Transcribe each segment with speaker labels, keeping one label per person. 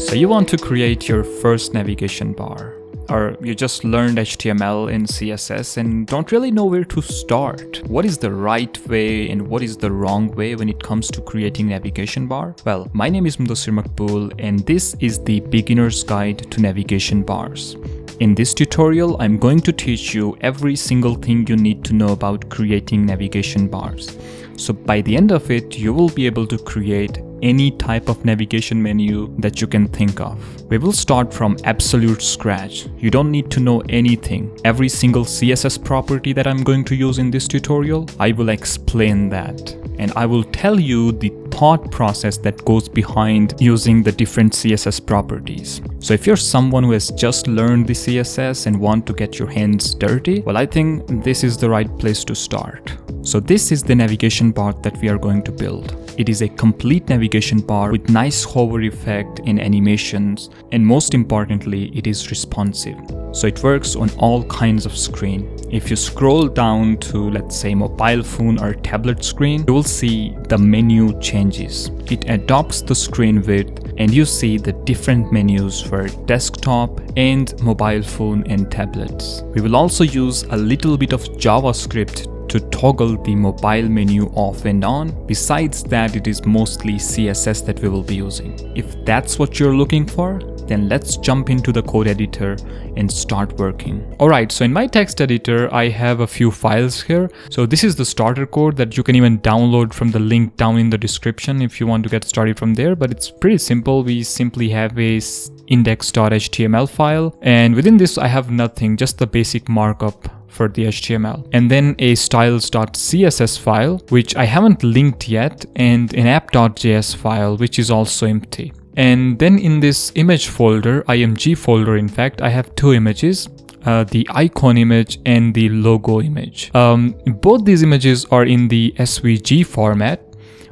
Speaker 1: So you want to create your first navigation bar, or you just learned HTML and CSS and don't really know where to start. What is the right way and what is the wrong way when it comes to creating navigation bar? Well, my name is Mudassir Makbul and this is the beginner's guide to navigation bars. In this tutorial, I'm going to teach you every single thing you need to know about creating navigation bars. So by the end of it, you will be able to create any type of navigation menu that you can think of. We will start from absolute scratch. You don't need to know anything. Every single CSS property that I'm going to use in this tutorial, I will explain that. And I will tell you the thought process that goes behind using the different CSS properties. So if you're someone who has just learned the CSS and want to get your hands dirty, well, I think this is the right place to start. So this is the navigation bar that we are going to build. It is a complete navigation bar with nice hover effect and animations, and most importantly, it is responsive. So it works on all kinds of screen. If you scroll down to, let's say, mobile phone or tablet screen, you will see the menu changes. It adopts the screen width and you see the different menus for desktop and mobile phone and tablets. We will also use a little bit of JavaScript to toggle the mobile menu off and on. Besides that, it is mostly CSS that we will be using. If that's what you're looking for, then let's jump into the code editor and start working. Alright, so in my text editor, I have a few files here. So this is the starter code that you can even download from the link down in the description if you want to get started from there. But it's pretty simple. We simply have a index.html file. And within this, I have nothing, just the basic markup for the HTML, and then a styles.css file, which I haven't linked yet, and an app.js file, which is also empty. And then in this image folder, img folder, in fact, I have two images, the icon image and the logo image. Both these images are in the SVG format,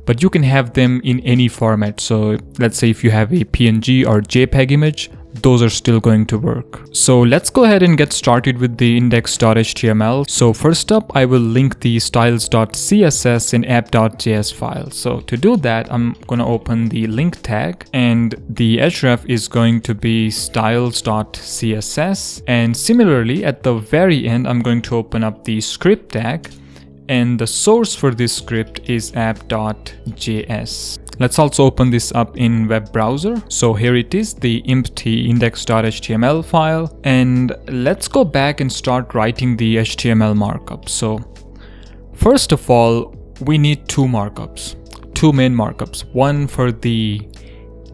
Speaker 1: but you can have them in any format. So let's say if you have a PNG or JPEG image, those are still going to work. So let's go ahead and get started with the index.html. So first up, I will link the styles.css and app.js file. So to do that, I'm going to open the link tag, and the href is going to be styles.css. And similarly, at the very end, I'm going to open up the script tag, and the source for this script is app.js. Let's also open this up in web browser. So here it is, the empty index.html file. And let's go back and start writing the HTML markup. So first of all, we need two markups, two main markups, one for the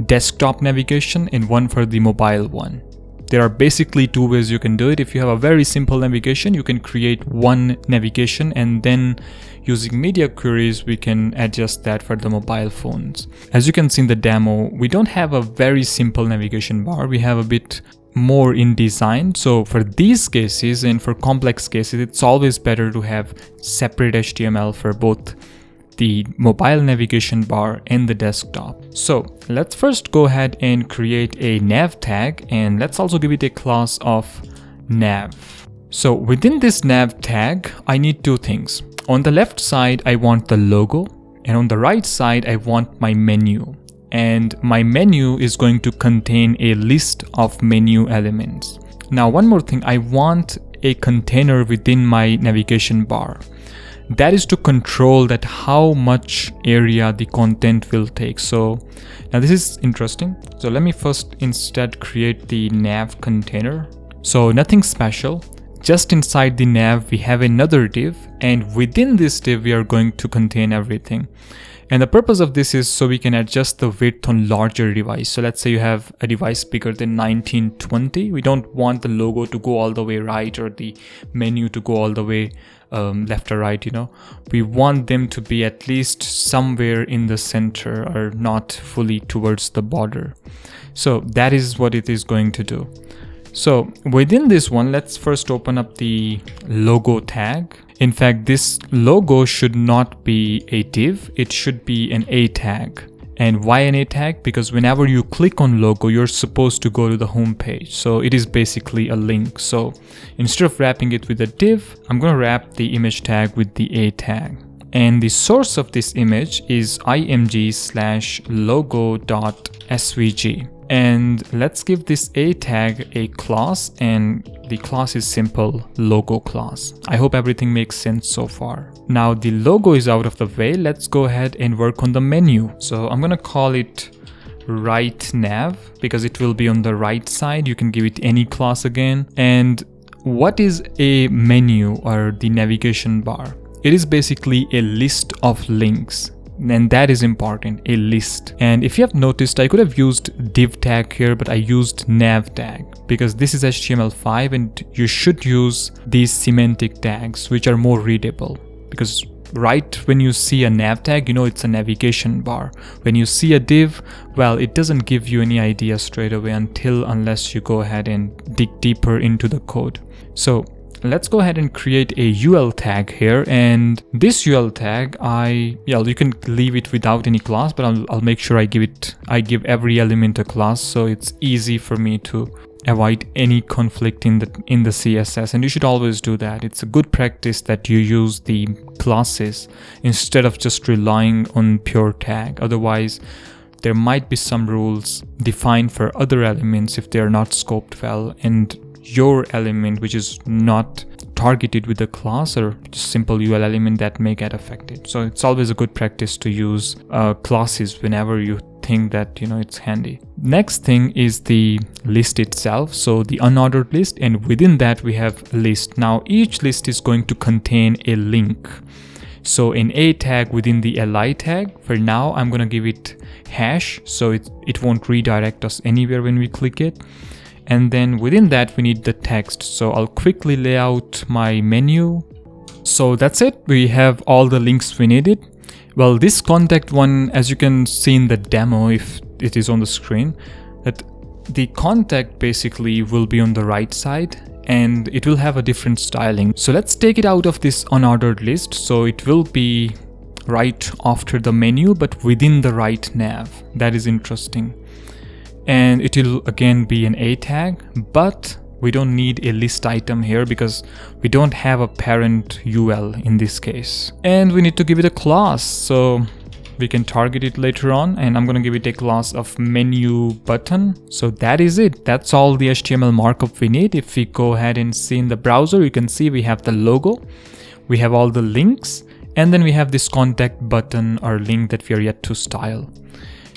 Speaker 1: desktop navigation and one for the mobile one. There are basically two ways you can do it. If you have a very simple navigation, you can create one navigation, and then using media queries, we can adjust that for the mobile phones. As you can see in the demo, we don't have a very simple navigation bar. We have a bit more in design. So for these cases and for complex cases, it's always better to have separate HTML for both the mobile navigation bar and the desktop. So let's first go ahead and create a nav tag, and let's also give it a class of nav. So within this nav tag, I need two things. On the left side, I want the logo, and on the right side, I want my menu. And my menu is going to contain a list of menu elements. Now, one more thing, I want a container within my navigation bar. That is to control that how much area the content will take. So now this is interesting. So let me first instead create the nav container. So nothing special. Just inside the nav, we have another div, and within this div, we are going to contain everything. And the purpose of this is so we can adjust the width on larger device. So let's say you have a device bigger than 1920. We don't want the logo to go all the way right or the menu to go all the way left or right, we want them to be at least somewhere in the center or not fully towards the border. So that is what it is going to do. So within this one, let's first open up the logo tag. In fact, this logo should not be a div, it should be an A tag. And why an A tag? Because whenever you click on logo, you're supposed to go to the home page. So it is basically a link. So instead of wrapping it with a div, I'm going to wrap the image tag with the A tag. And the source of this image is img/logo.svg. And let's give this a tag a class, and the class is simple logo class. I hope everything makes sense so far. Now the logo is out of the way. Let's go ahead and work on the menu. So I'm gonna call it right nav because it will be on the right side. You can give it any class again. And what is a menu or the navigation bar? It is basically a list of links. And that is important, a list. And if you have noticed, I could have used div tag here, but I used nav tag because this is HTML5 and you should use these semantic tags which are more readable, because right when you see a nav tag, you know it's a navigation bar. When you see a div, well, it doesn't give you any idea straight away unless you go ahead and dig deeper into the code. So let's go ahead and create a UL tag here, and this UL tag, you can leave it without any class, but I'll make sure I give every element a class, so it's easy for me to avoid any conflict in the CSS. And you should always do that. It's a good practice that you use the classes instead of just relying on pure tag. Otherwise, there might be some rules defined for other elements if they're not scoped well, and your element which is not targeted with a class or just simple UL element that may get affected. So it's always a good practice to use classes whenever you think that it's handy. Next thing is the list itself, so the unordered list, and within that we have a list. Now each list is going to contain a link. So in a tag within the li tag, for now I'm going to give it hash, so it won't redirect us anywhere when we click it. And then within that we need the text. So I'll quickly lay out my menu. So that's it. We have all the links we needed. Well, this contact one, as you can see in the demo, if it is on the screen, that the contact basically will be on the right side and it will have a different styling. So let's take it out of this unordered list. So it will be right after the menu, but within the right nav. That is interesting. And it will again be an a tag, but we don't need a list item here because we don't have a parent UL in this case. And we need to give it a class, so we can target it later on, and I'm going to give it a class of menu button. So that is it. That's all the HTML markup we need. If we go ahead and see in the browser, you can see we have the logo, we have all the links, and then we have this contact button or link that we are yet to style.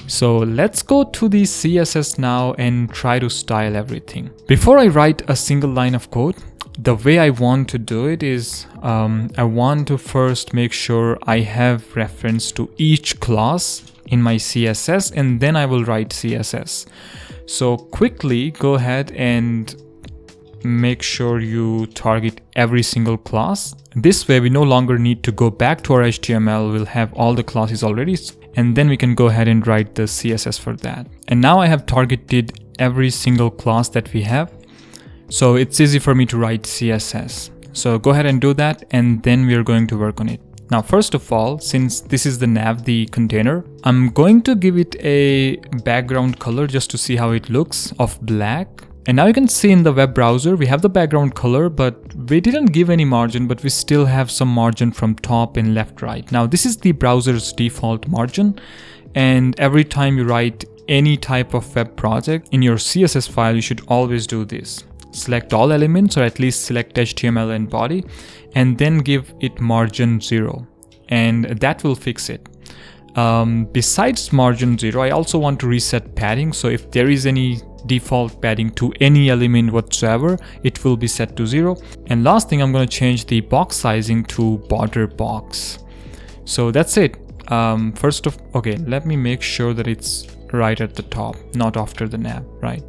Speaker 1: So let's go to the CSS now and try to style everything. Before I write a single line of code, the way I want to do it is I want to first make sure I have reference to each class in my CSS, and then I will write CSS. So quickly go ahead and make sure you target every single class. This way we no longer need to go back to our HTML. We'll have all the classes already, and then we can go ahead and write the CSS for that. And now I have targeted every single class that we have, so it's easy for me to write CSS. So go ahead and do that, and then we are going to work on it. Now first of all, since this is the nav, the container, I'm going to give it a background color just to see how it looks of black. And now you can see in the web browser, we have the background color, but we didn't give any margin, but we still have some margin from top and left, right. Now this is the browser's default margin. And every time you write any type of web project in your CSS file, you should always do this. Select all elements, or at least select HTML and body, and then give it margin 0. And that will fix it. Besides margin 0, I also want to reset padding. So if there is any default padding to any element whatsoever, it will be set to 0. And last thing, I'm going to change the box sizing to border box. So that's it. Okay, let me make sure that it's right at the top, not after the nav, right?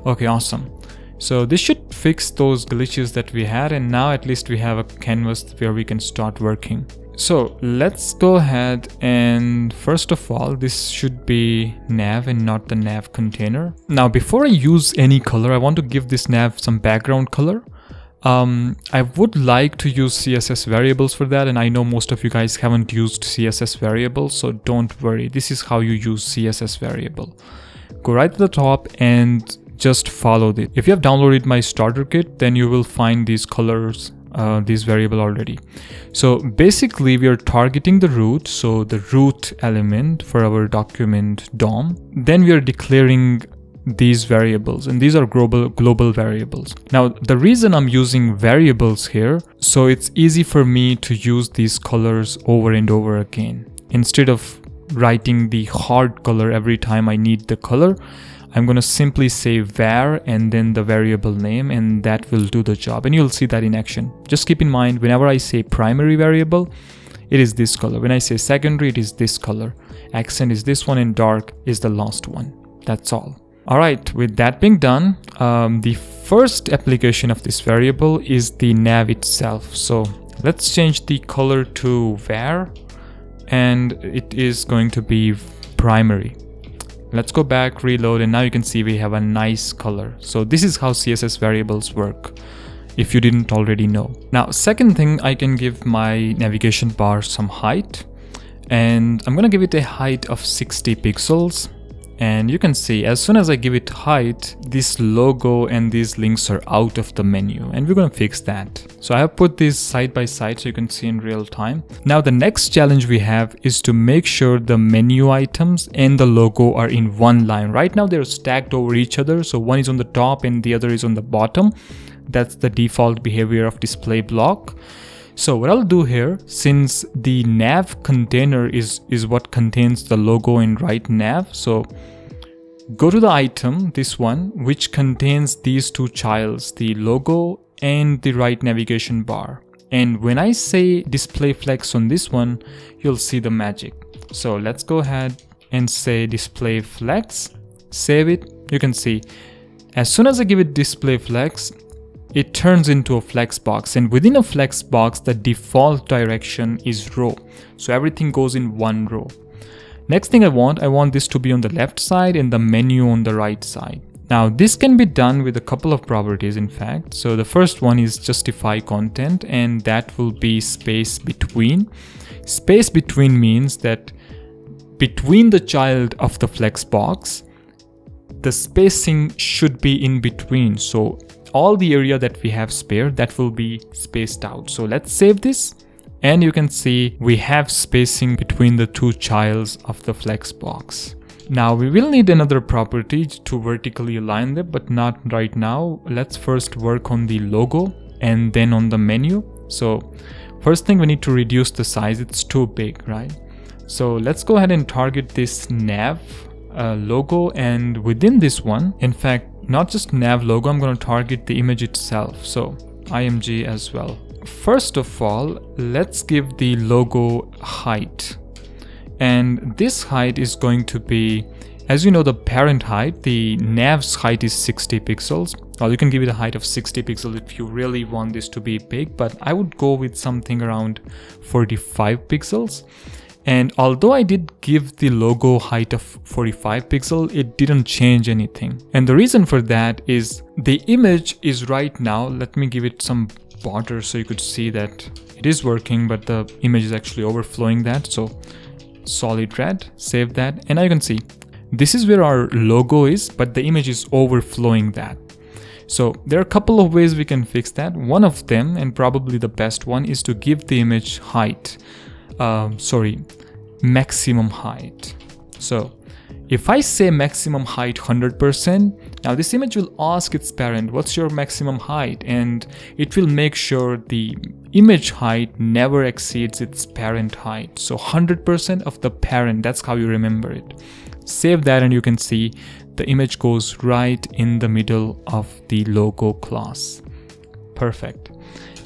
Speaker 1: Okay, awesome. So this should fix those glitches that we had, and now at least we have a canvas where we can start working. So let's go ahead and first of all, this should be nav and not the nav container. Now before I use any color, I want to give this nav some background color. I would like to use CSS variables for that, and I know most of you guys haven't used CSS variables, so don't worry. This is how you use CSS variable. Go right to the top and just follow this. If you have downloaded my starter kit, then you will find these colors, this variable already. So basically we are targeting the root, so the root element for our document DOM. Then we are declaring these variables, and these are global variables. Now, the reason I'm using variables here, so it's easy for me to use these colors over and over again. Instead of writing the hard color every time I need the color, I'm going to simply say var and then the variable name, and that will do the job. And you'll see that in action. Just keep in mind, whenever I say primary variable, it is this color. When I say secondary, it is this color. Accent is this one, and dark is the last one. That's all. All right, with that being done, the first application of this variable is the nav itself. So let's change the color to var, and it is going to be primary. Let's go back, reload, and now you can see we have a nice color. So this is how CSS variables work, if you didn't already know. Now, second thing, I can give my navigation bar some height, and I'm gonna give it a height of 60 pixels. And you can see as soon as I give it height, this logo and these links are out of the menu, and we're going to fix that. So I have put these side by side so you can see in real time. Now the next challenge we have is to make sure the menu items and the logo are in one line. Right now they're stacked over each other, so one is on the top and the other is on the bottom. That's the default behavior of display block. So what I'll do here, since the nav container is what contains the logo and right nav, so go to the item, this one, which contains these two childs, the logo and the right navigation bar. And when I say display flex on this one, you'll see the magic. So let's go ahead and say display flex, save it. You can see as soon as I give it display flex, it turns into a flex box, and within a flex box, the default direction is row. So everything goes in one row. Next thing I want this to be on the left side and the menu on the right side. Now this can be done with a couple of properties, in fact. So the first one is justify content, and that will be space between. Space between means that between the child of the flex box, the spacing should be in between. So all the area that we have spare, that will be spaced out. So let's save this, and you can see we have spacing between the two childs of the flex box. Now we will need another property to vertically align them, but not right now. Let's first work on the logo and then on the menu. So first thing, we need to reduce the size. It's too big, right? So let's go ahead and target this nav logo, and within this one, in fact, not just nav logo, I'm going to target the image itself. So img as well. First of all, let's give the logo height. And this height is going to be, as you know, the parent height, the nav's height is 60 pixels. Well, you can give it a height of 60 pixels if you really want this to be big, but I would go with something around 45 pixels. And although I did give the logo height of 45 pixels, it didn't change anything. And the reason for that is the image is right now, let me give it some border so you could see that it is working, but the image is actually overflowing that. So solid red, save that, and now you can see this is where our logo is, but the image is overflowing that. So there are a couple of ways we can fix that. One of them, and probably the best one, is to give the image height. Maximum height. So if I say maximum height 100%, now this image will ask its parent, what's your maximum height? And it will make sure the image height never exceeds its parent height. So 100% of the parent, that's how you remember it. Save that, and you can see the image goes right in the middle of the logo class. Perfect.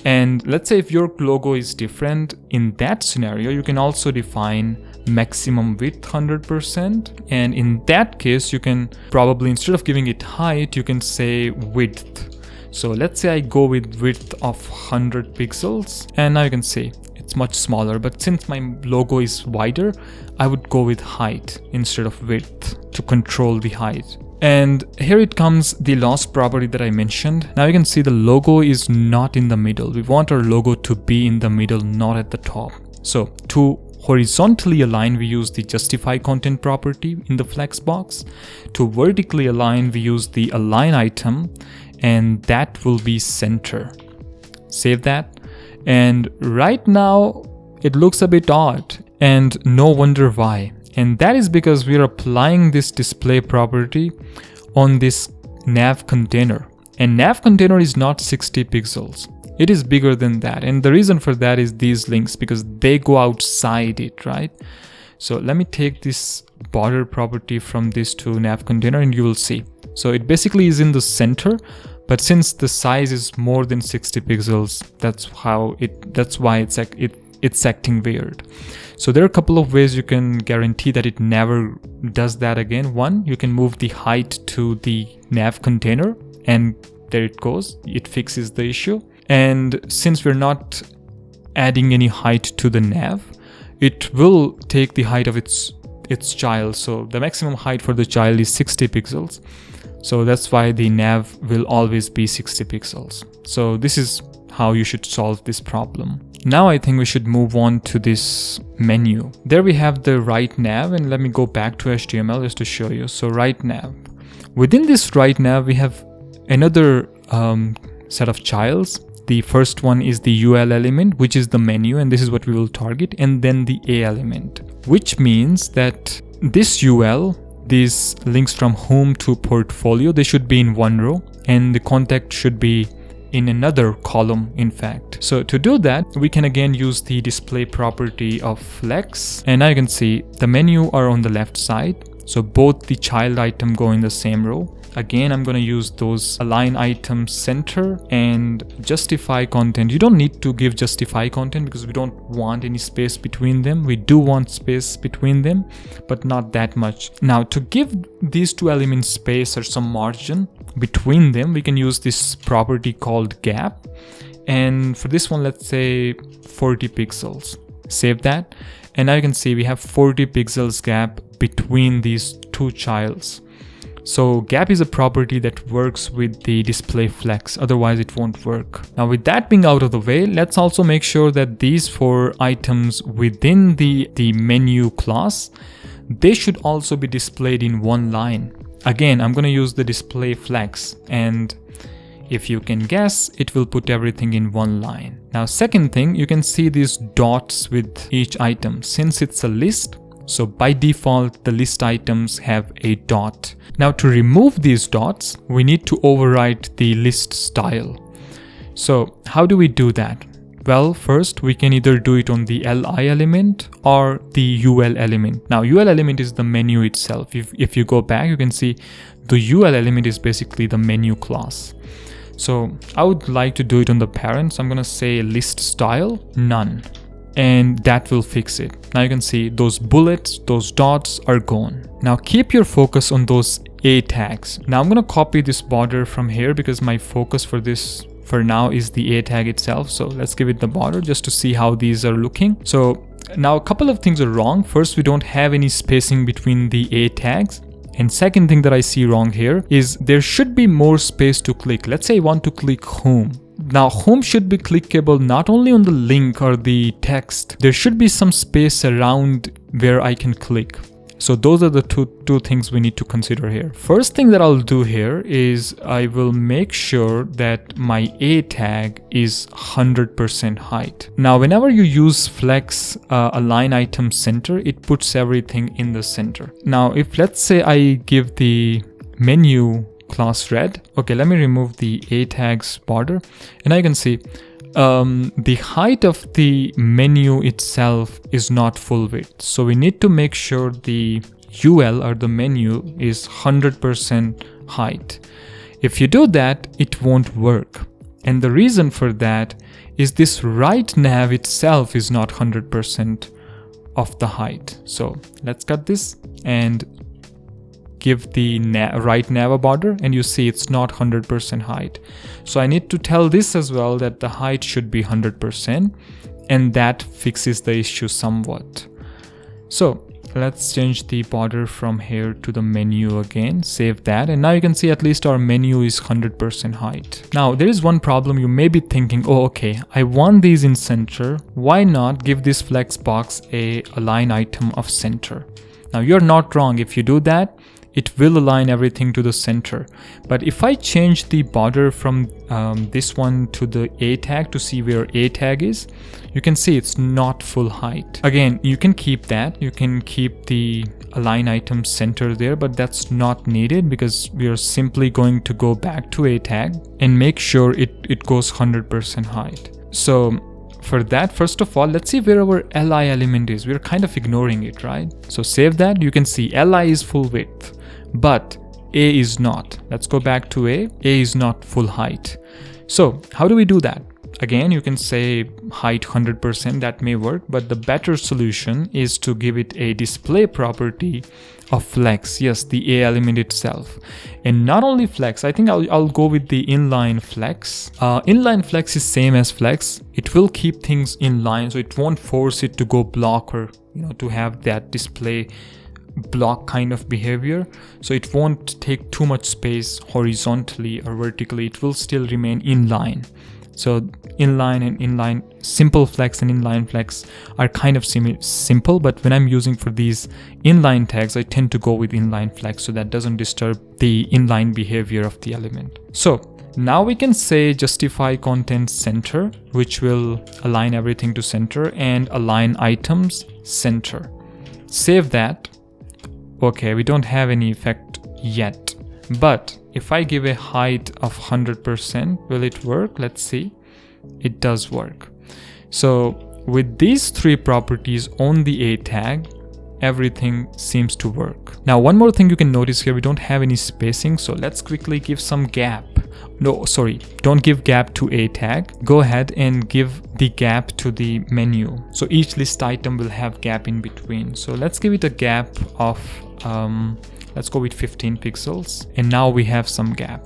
Speaker 1: And let's say if your logo is different, in that scenario, you can also define maximum width 100%. And in that case, you can probably, instead of giving it height, you can say width. So let's say I go with width of 100 pixels, and now you can see it's much smaller, but since my logo is wider, I would go with height instead of width to control the height. And here it comes, the last property that I mentioned. Now you can see the logo is not in the middle. We want our logo to be in the middle, not at the top. So to horizontally align, we use the justify content property in the flex box. To vertically align, we use the align item, and that will be center. Save that. And right now it looks a bit odd, and no wonder why. And that is because we are applying this display property on this nav container, and nav container is not 60 pixels. It is bigger than that, and the reason for that is these links, because they go outside it, right? So let me take this border property from this to nav container, and you will see. So it basically is in the center, but since the size is more than 60 pixels, that's why it's acting weird. So there are a couple of ways you can guarantee that it never does that again. One, you can move the height to the nav container, and there it goes. It fixes the issue. And since we're not adding any height to the nav, it will take the height of its child. So the maximum height for the child is 60 pixels. So that's why the nav will always be 60 pixels. So this is how you should solve this problem. Now I think we should move on to this menu. There we have the right nav, and let me go back to HTML just to show you. So right nav. Within this right nav, we have another set of childs. The first one is the UL element, which is the menu, and this is what we will target, and then the A element, which means that this UL, these links from home to portfolio, they should be in one row, and the contact should be in another column, in fact. So to do that, we can again use the display property of flex, and now you can see the menu are on the left side, so both the child item go in the same row. Again, I'm going to use those align item center and justify content. You don't need to give justify content because we don't want any space between them. We do want space between them, but not that much. Now, to give these two elements space or some margin between them, we can use this property called gap. And for this one, let's say 40 pixels. Save that. And now you can see we have 40 pixels gap between these two childs. So gap is a property that works with the display flex, otherwise it won't work. Now with that being out of the way, let's also make sure that these four items within the menu class, they should also be displayed in one line. Again, I'm going to use the display flex, and if you can guess, it will put everything in one line. Now second thing, you can see these dots with each item. Since it's a list, so by default, the list items have a dot. Now to remove these dots, we need to overwrite the list style. So how do we do that? Well, first we can either do it on the LI element or the UL element. Now UL element is the menu itself. If you go back, you can see the UL element is basically the menu class. So I would like to do it on the parent. So I'm going to say list style, none. And that will fix it. Now you can see those bullets, those dots are gone. Now keep your focus on those A tags. Now I'm going to copy this border from here because my focus for this for now is the A tag itself. So let's give it the border just to see how these are looking. So now a couple of things are wrong. First, we don't have any spacing between the A tags. And second thing that I see wrong here is there should be more space to click. Let's say I want to click home. Now home should be clickable not only on the link or the text, there should be some space around where I can click. So those are the two things we need to consider here. First thing that I'll do here is I will make sure that my A tag is 100% height. Now whenever you use flex align item center, it puts everything in the center. Now if let's say I give the menu class red. Okay, let me remove the A tags border, and I can see the height of the menu itself is not full width. So we need to make sure the UL or the menu is 100% height. If you do that, it won't work. And the reason for that is this right nav itself is not 100% of the height. So let's cut this and give the right nav a border, and you see it's not 100% height. So I need to tell this as well that the height should be 100%, and that fixes the issue somewhat. So let's change the border from here to the menu again, save that, and now you can see at least our menu is 100% height. Now there is one problem. You may be thinking, oh okay, I want these in center, why not give this flex box a align item of center? Now you're not wrong. If you do that, it will align everything to the center. But if I change the border from this one to the A tag to see where A tag is, you can see it's not full height. Again, you can keep that. You can keep the align item center there, but that's not needed because we are simply going to go back to A tag and make sure it goes 100% height. So for that, first of all, let's see where our li element is. We're kind of ignoring it, right? So save that. You can see li is full width, but A is not. Let's go back to A. A is not full height. So how do we do that? Again, you can say height 100%, that may work, but the better solution is to give it a display property of flex. Yes, the A element itself. And not only flex, I think I'll go with the inline flex. Inline flex is same as flex. It will keep things in line, so it won't force it to go block or, to have that display block kind of behavior. So it won't take too much space horizontally or vertically. It will still remain inline. So inline and inline, simple flex and inline flex are kind of simple, but when I'm using for these inline tags, I tend to go with inline flex so that doesn't disturb the inline behavior of the element. So now we can say justify content center, which will align everything to center, and align items center. Save that. Okay, we don't have any effect yet, but if I give a height of 100%, will it work? Let's see. It does work. So with these three properties on the A tag, everything seems to work. Now, one more thing you can notice here, we don't have any spacing. So let's quickly give some gap. No, sorry, don't give gap to A tag. Go ahead and give the gap to the menu. So each list item will have gap in between. So let's give it a gap of, let's go with 15 pixels. And now we have some gap.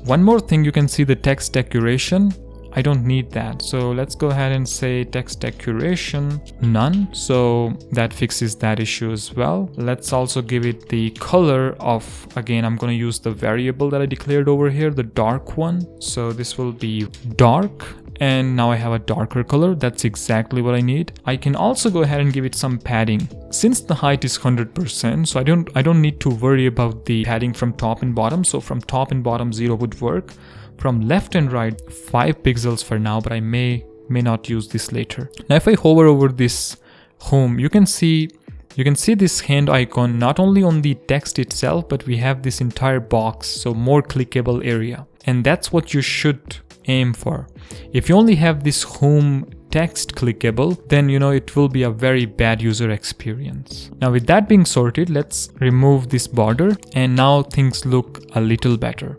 Speaker 1: One more thing, you can see the text decoration. I don't need that. So let's go ahead and say text decoration none. So that fixes that issue as well. Let's also give it the color of, again, I'm going to use the variable that I declared over here, the dark one. So this will be dark. And now I have a darker color. That's exactly what I need. I can also go ahead and give it some padding. Since the height is 100%, so I don't need to worry about the padding from top and bottom. So from top and bottom 0 would work. From left and right 5 pixels for now, but I may not use this later. Now if I hover over this home, you can see this hand icon not only on the text itself, but we have this entire box, so more clickable area. And that's what you should aim for. If you only have this home text clickable, then it will be a very bad user experience. Now with that being sorted, let's remove this border, and now things look a little better.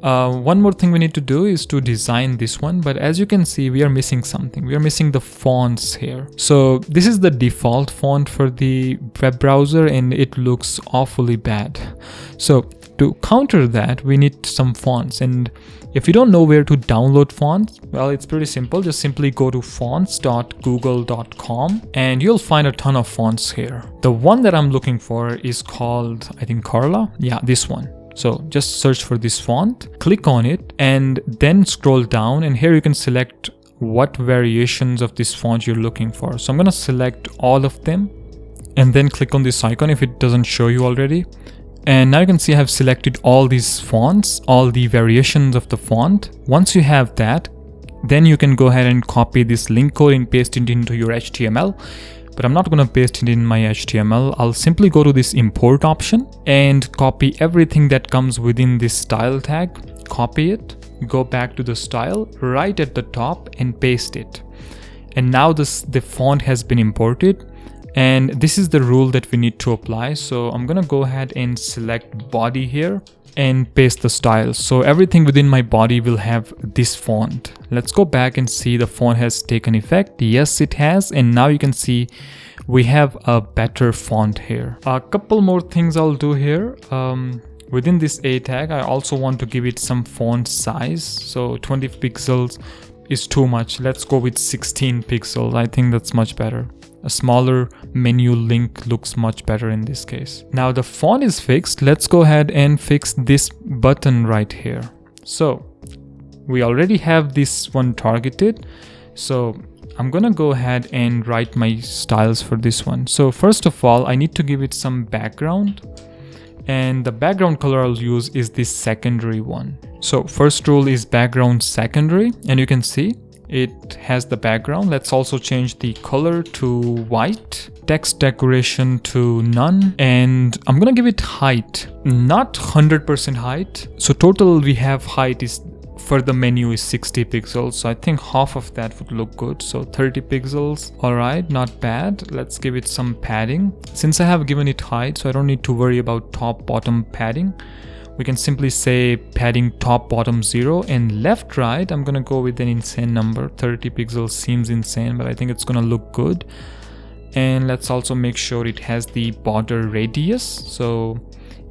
Speaker 1: One more thing we need to do is to design this one, but as you can see, we are missing something. We are missing the fonts here. So this is the default font for the web browser, and it looks awfully bad. So to counter that, we need some fonts. And if you don't know where to download fonts, well, it's pretty simple. Just simply go to fonts.google.com and you'll find a ton of fonts here. The one that I'm looking for is called, I think, Carla. Yeah, this one. So just search for this font, click on it, and then scroll down, and here you can select what variations of this font you're looking for. So I'm going to select all of them and then click on this icon if it doesn't show you already. And now you can see I have selected all these fonts, all the variations of the font. Once you have that, then you can go ahead and copy this link code and paste it into your HTML. But I'm not going to paste it in my HTML. I'll simply go to this import option and copy everything that comes within this style tag. Copy it, go back to the style right at the top and paste it. And now the font has been imported. And this is the rule that we need to apply. So I'm going to go ahead and select body here and paste the style. So everything within my body will have this font. Let's go back and see the font has taken effect. Yes, it has. And now you can see we have a better font here. A couple more things I'll do here. Within this A tag, I also want to give it some font size. So 20 pixels is too much. Let's go with 16 pixels. I think that's much better. A smaller menu link looks much better in this case. Now the font is fixed. Let's go ahead and fix this button right here. So we already have this one targeted. So I'm gonna go ahead and write my styles for this one. So first of all, I need to give it some background. And the background color I'll use is this secondary one. So first rule is background secondary, and you can see it has the background. Let's also change the color to white, text decoration to none, and I'm gonna give it height, not 100% height. So total we have height is for the menu is 60 pixels. So I think half of that would look good. So 30 pixels. All right, not bad. Let's give it some padding. Since I have given it height, so I don't need to worry about top bottom padding. We can simply say padding top bottom 0, and left right I'm gonna go with an insane number. 30 pixels seems insane, but I think it's gonna look good. And let's also make sure it has the border radius, so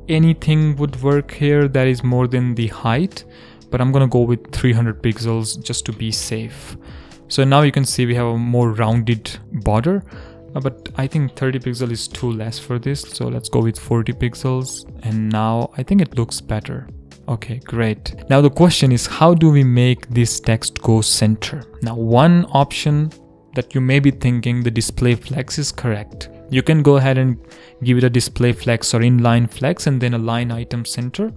Speaker 1: anything would work here that is more than the height, but I'm gonna go with 300 pixels just to be safe. So now you can see we have a more rounded border. But I think 30 pixels is too less for this, so let's go with 40 pixels, and now I think it looks better. Okay, great. Now the question is, how do we make this text go center? Now one option that you may be thinking, the display flex is correct. You can go ahead and give it a display flex or inline flex and then a line item center.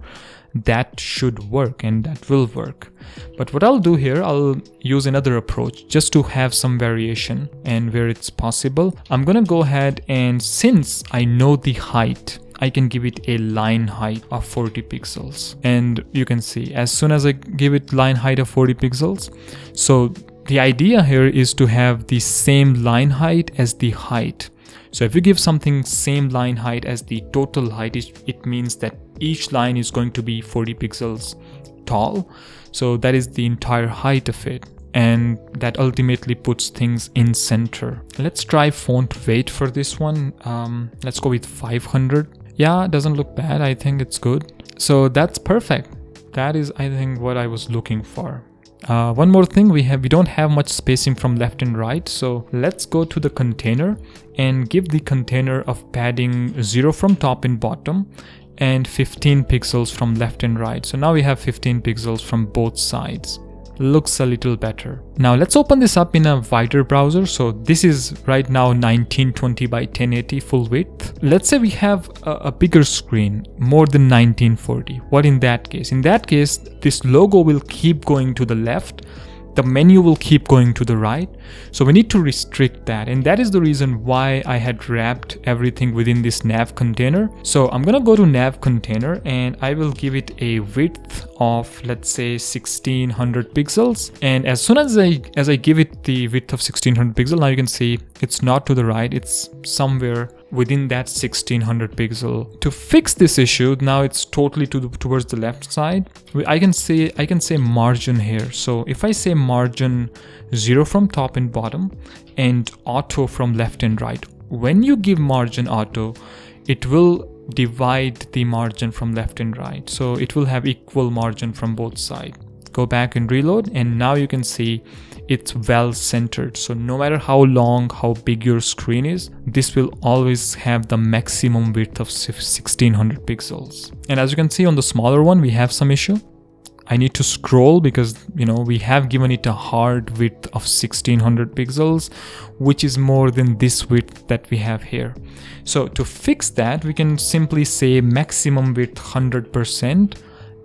Speaker 1: That should work, and that will work. But what I'll do here, I'll use another approach just to have some variation, and where it's possible, I'm gonna go ahead and, since I know the height, I can give it a line height of 40 pixels. And you can see as soon as I give it line height of 40 pixels, so the idea here is to have the same line height as the height. So if you give something same line height as the total height, it means that each line is going to be 40 pixels tall. So that is the entire height of it. And that ultimately puts things in center. Let's try font weight for this one. Let's go with 500. Yeah, it doesn't look bad. I think it's good. So that's perfect. That is, I think, what I was looking for. One more thing, we don't have much spacing from left and right, so let's go to the container and give the container of padding 0 from top and bottom and 15 pixels from left and right. So now we have 15 pixels from both sides. Looks a little better. Now let's open this up in a wider browser. So this is right now 1920 by 1080 full width. Let's say we have a bigger screen, more than 1940. What in that case? In that case, this logo will keep going to the left. The menu will keep going to the right. So we need to restrict that. And that is the reason why I had wrapped everything within this nav container. So I'm gonna go to nav container and I will give it a width of, let's say, 1600 pixels. And as soon as I give it the width of 1600 pixels, now you can see it's not to the right, it's somewhere within that 1600 pixel. To fix this issue, now it's totally towards the left side. I can say margin here. So if I say margin 0 from top and bottom and auto from left and right, when you give margin auto, it will divide the margin from left and right. So it will have equal margin from both sides. Go back and reload, and now you can see it's well centered. So no matter how long, how big your screen is, this will always have the maximum width of 1600 pixels. And as you can see on the smaller one, we have some issue. I need to scroll because, you know, we have given it a hard width of 1600 pixels, which is more than this width that we have here. So to fix that, we can simply say maximum width 100%,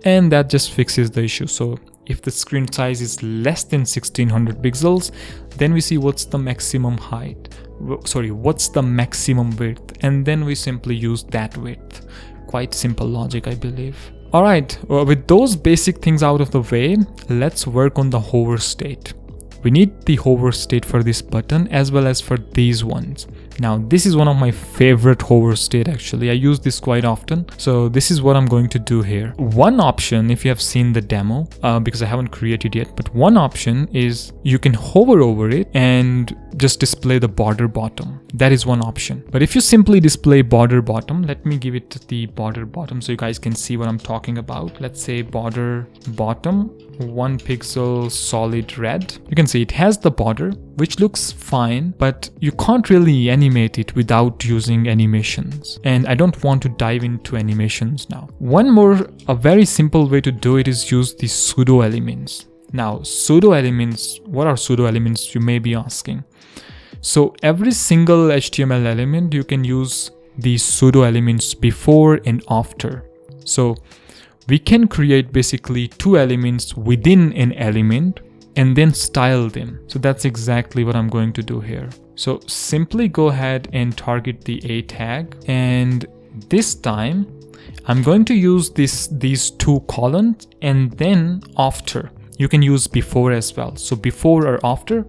Speaker 1: and that just fixes the issue. So if the screen size is less than 1600 pixels, then we see what's the maximum height. What's the maximum width, and then we simply use that width. Quite simple logic, I believe. All right, with those basic things out of the way, let's work on the hover state. We need the hover state for this button as well as for these ones. Now, this is one of my favorite hover state actually. I use this quite often. So this is what I'm going to do here. One option, if you have seen the demo, because I haven't created yet, but one option is you can hover over it and just display the border bottom. That is one option. But if you simply display border bottom, let me give it the border bottom so you guys can see what I'm talking about. Let's say border bottom, 1 pixel solid red. You can see it has the border, which looks fine, but you can't really animate it without using animations. And I don't want to dive into animations now. A very simple way to do it is use the pseudo elements. Now, pseudo elements, what are pseudo elements, you may be asking. So every single HTML element, you can use these pseudo elements before and after. So we can create basically two elements within an element and then style them. So that's exactly what I'm going to do here. So simply go ahead and target the A tag, and this time I'm going to use these two columns and then after. You can use before as well. So before or after,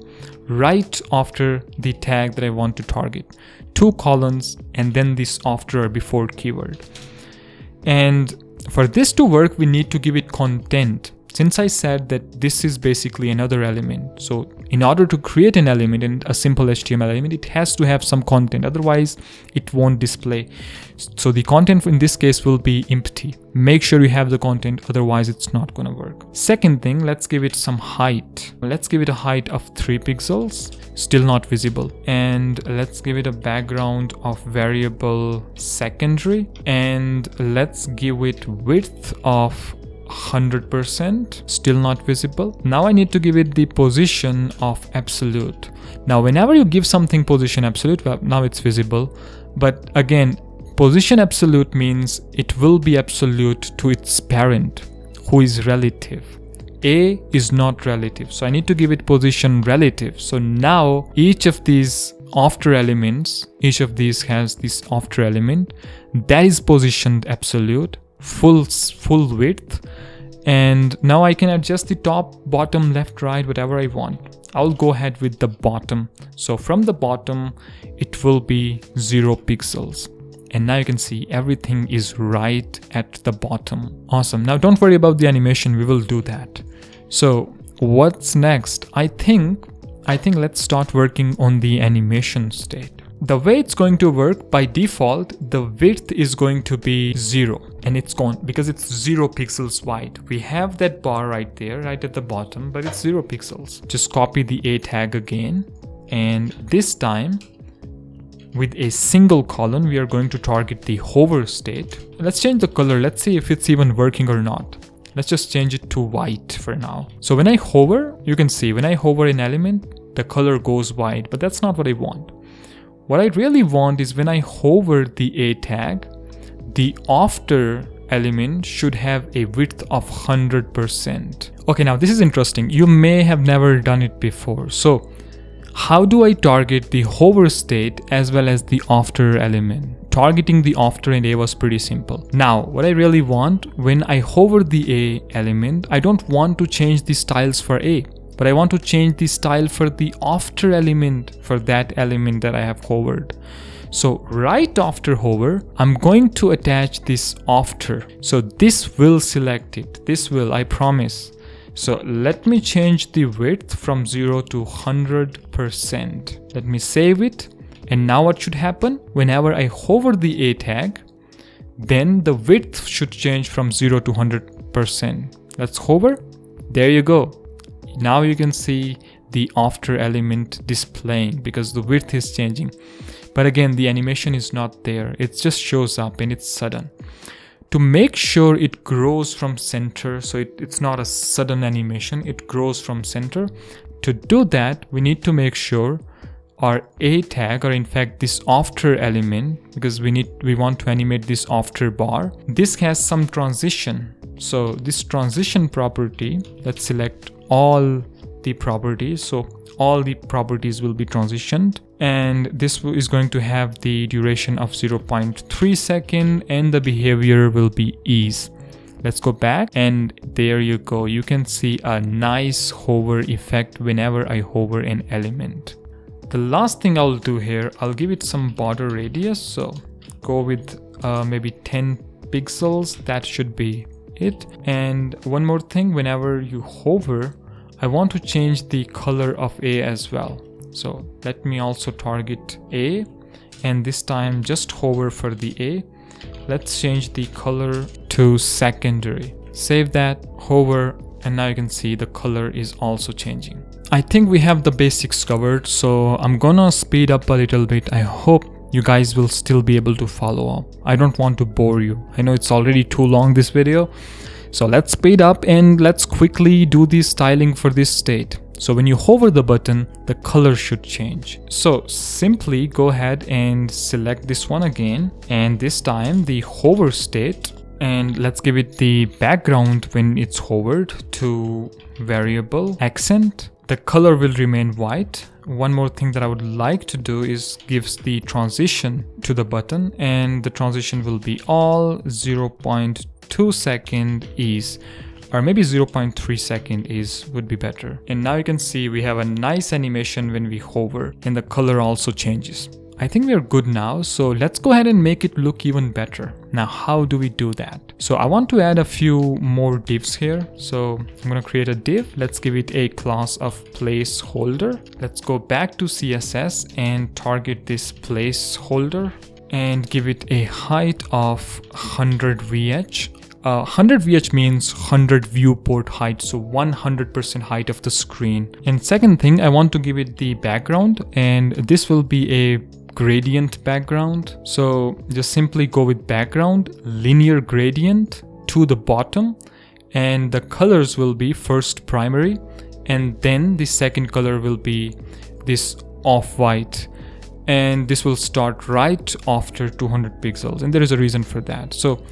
Speaker 1: right after the tag that I want to target. Two columns and then this after or before keyword. And for this to work, we need to give it content. Since I said that this is basically another element, so in order to create an element in a simple HTML element, it has to have some content, otherwise it won't display. So the content in this case will be empty. Make sure you have the content, otherwise it's not gonna work. Second thing, let's give it some height. Let's give it a height of 3 pixels, still not visible. And let's give it a background of variable secondary, and let's give it width of 100%, still not visible. Now I need to give it the position of absolute. Now whenever you give something position absolute, well, now it's visible, but again, position absolute means it will be absolute to its parent, who is relative. A is not relative, so I need to give it position relative. So now each of these after elements, each of these has this after element that is positioned absolute, full width, and now I can adjust the top, bottom, left, right, whatever I want. I'll go ahead with the bottom. So from the bottom it will be 0 pixels, and now you can see everything is right at the bottom. Awesome. Now don't worry about the animation, we will do that. So what's next? I think let's start working on the animation state. The way it's going to work, by default, the width is going to be 0, and it's gone because it's 0 pixels wide. We have that bar right there, right at the bottom, but it's 0 pixels. Just copy the A tag again, and this time with a single column, we are going to target the hover state. Let's change the color. Let's see if it's even working or not. Let's just change it to white for now. So when I hover, you can see when I hover an element, the color goes white, but that's not what I want. What I really want is when I hover the A tag, the after element should have a width of 100%. Okay, now this is interesting. You may have never done it before. So how do I target the hover state as well as the after element? Targeting the after and A was pretty simple. Now, what I really want, when I hover the A element, I don't want to change the styles for A, but I want to change the style for the after element, for that element that I have hovered. So right after hover, I'm going to attach this after. So this will select it. This will, I promise. So let me change the width from 0 to 100%. Let me save it. And now what should happen? Whenever I hover the A tag, then the width should change from 0 to 100%. Let's hover. There you go. Now you can see the after element displaying because the width is changing. But again, the animation is not there. It just shows up and it's sudden. To make sure it grows from center, so it's not a sudden animation, it grows from center. To do that, we need to make sure our A tag, or in fact this after element, because we want to animate this after bar, this has some transition. So this transition property, let's select all the properties. So all the properties will be transitioned, and this is going to have the duration of 0.3 seconds and the behavior will be ease. Let's go back, and there you go. You can see a nice hover effect whenever I hover an element. The last thing I'll do here, I'll give it some border radius. So go with maybe 10 pixels. That should be it. And one more thing, whenever you hover, I want to change the color of A as well. So let me also target A, and this time just hover for the A. Let's change the color to secondary. Save that, hover, and now you can see the color is also changing. I think we have the basics covered, so I'm gonna speed up a little bit. I hope you guys will still be able to follow up. I don't want to bore you. I know it's already too long, this video. So let's speed up and let's quickly do the styling for this state. So when you hover the button, the color should change. So simply go ahead and select this one again, and this time the hover state, and let's give it the background when it's hovered to variable accent. The color will remain white. One more thing that I would like to do is gives the transition to the button, and the transition will be all 0.2 second is, or maybe 0.3 second is would be better. And now you can see we have a nice animation when we hover, and the color also changes. I think we are good now, so let's go ahead and make it look even better. Now, how do we do that? So I want to add a few more divs here. So I'm going to create a div. Let's give it a class of placeholder. Let's go back to CSS and target this placeholder and give it a height of 100 VH. 100 VH means 100 viewport height, so 100% height of the screen. And second thing, I want to give it the background, and this will be a gradient background. So just simply go with background, linear gradient to the bottom, and the colors will be first primary, and then the second color will be this off-white, and this will start right after 200 pixels, and there is a reason for that. So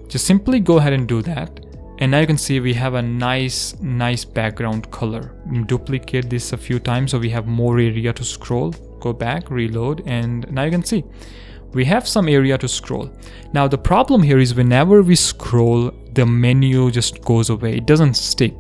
Speaker 1: just simply go ahead and do that, and now you can see we have a nice background color. Duplicate this a few times so we have more area to scroll. Go back, reload, and now you can see we have some area to scroll. Now the problem here is whenever we scroll, the menu just goes away. It doesn't stick.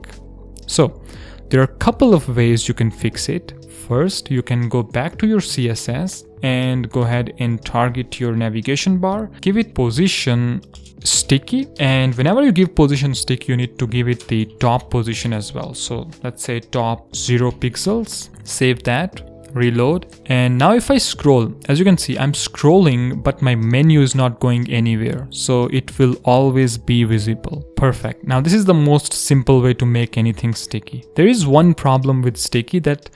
Speaker 1: So there are a couple of ways you can fix it. First, you can go back to your CSS and go ahead and target your navigation bar. Give it position sticky, and whenever you give position sticky, you need to give it the top position as well. So let's say top 0 pixels. Save that. Reload, and now if I scroll, as you can see, I'm scrolling, but my menu is not going anywhere, so it will always be visible. Perfect. Now this is the most simple way to make anything sticky. There is one problem with sticky that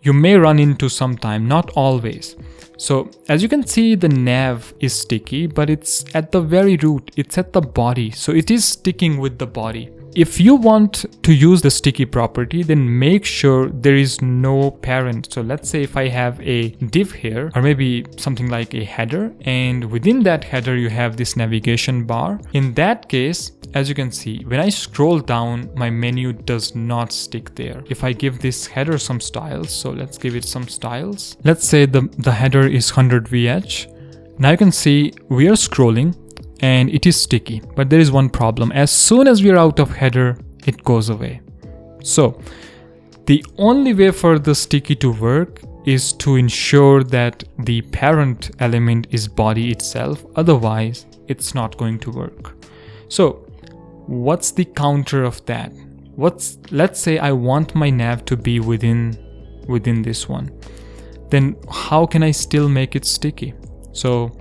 Speaker 1: you may run into sometime, not always. So as you can see, the nav is sticky, but it's at the very root, it's at the body, so it is sticking with the body. If you want to use the sticky property, then make sure there is no parent. So let's say if I have a div here, or maybe something like a header, and within that header you have this navigation bar. In that case, as you can see, when I scroll down, my menu does not stick there. If I give this header some styles, so let's give it some styles. Let's say the header is 100 VH. Now you can see we are scrolling, and it is sticky, but there is one problem. As soon as we are out of header, it goes away. So the only way for the sticky to work is to ensure that the parent element is body itself. Otherwise, it's not going to work. So what's the counter of that? Let's say I want my nav to be within this one. Then how can I still make it sticky? So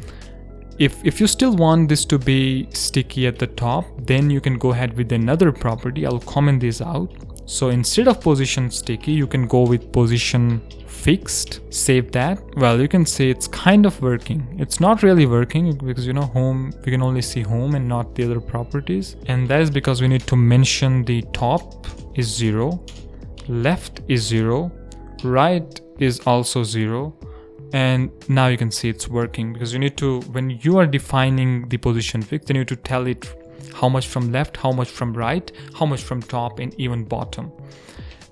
Speaker 1: if you still want this to be sticky at the top, then you can go ahead with another property. I'll comment this out. So instead of position sticky, you can go with position fixed. Save that. Well, you can say it's kind of working. It's not really working because, you know, home, we can only see home and not the other properties. And that is because we need to mention the top is 0, left is 0, right is also 0. And now you can see it's working because you need to, when you are defining the position fix, then you need to tell it how much from left, how much from right, how much from top, and even bottom.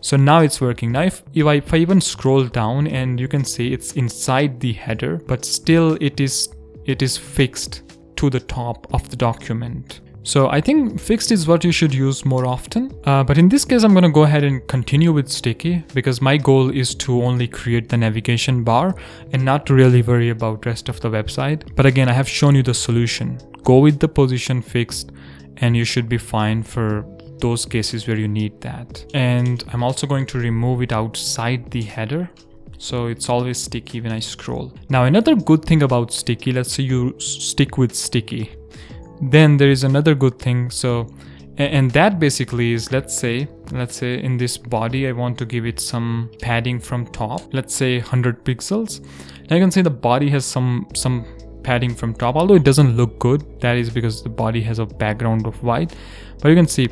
Speaker 1: So now it's working. Now if I even scroll down, and you can see it's inside the header, but still it is fixed to the top of the document. So I think fixed is what you should use more often. But in this case, I'm going to go ahead and continue with sticky because my goal is to only create the navigation bar and not to really worry about rest of the website. But again, I have shown you the solution. Go with the position fixed and you should be fine for those cases where you need that. And I'm also going to remove it outside the header, so it's always sticky when I scroll. Now another good thing about sticky, let's say you stick with sticky. Then there is another good thing. So, and that basically is, let's say in this body, I want to give it some padding from top, let's say 100 pixels. Now you can see the body has some padding from top, although it doesn't look good. That is because the body has a background of white, but you can see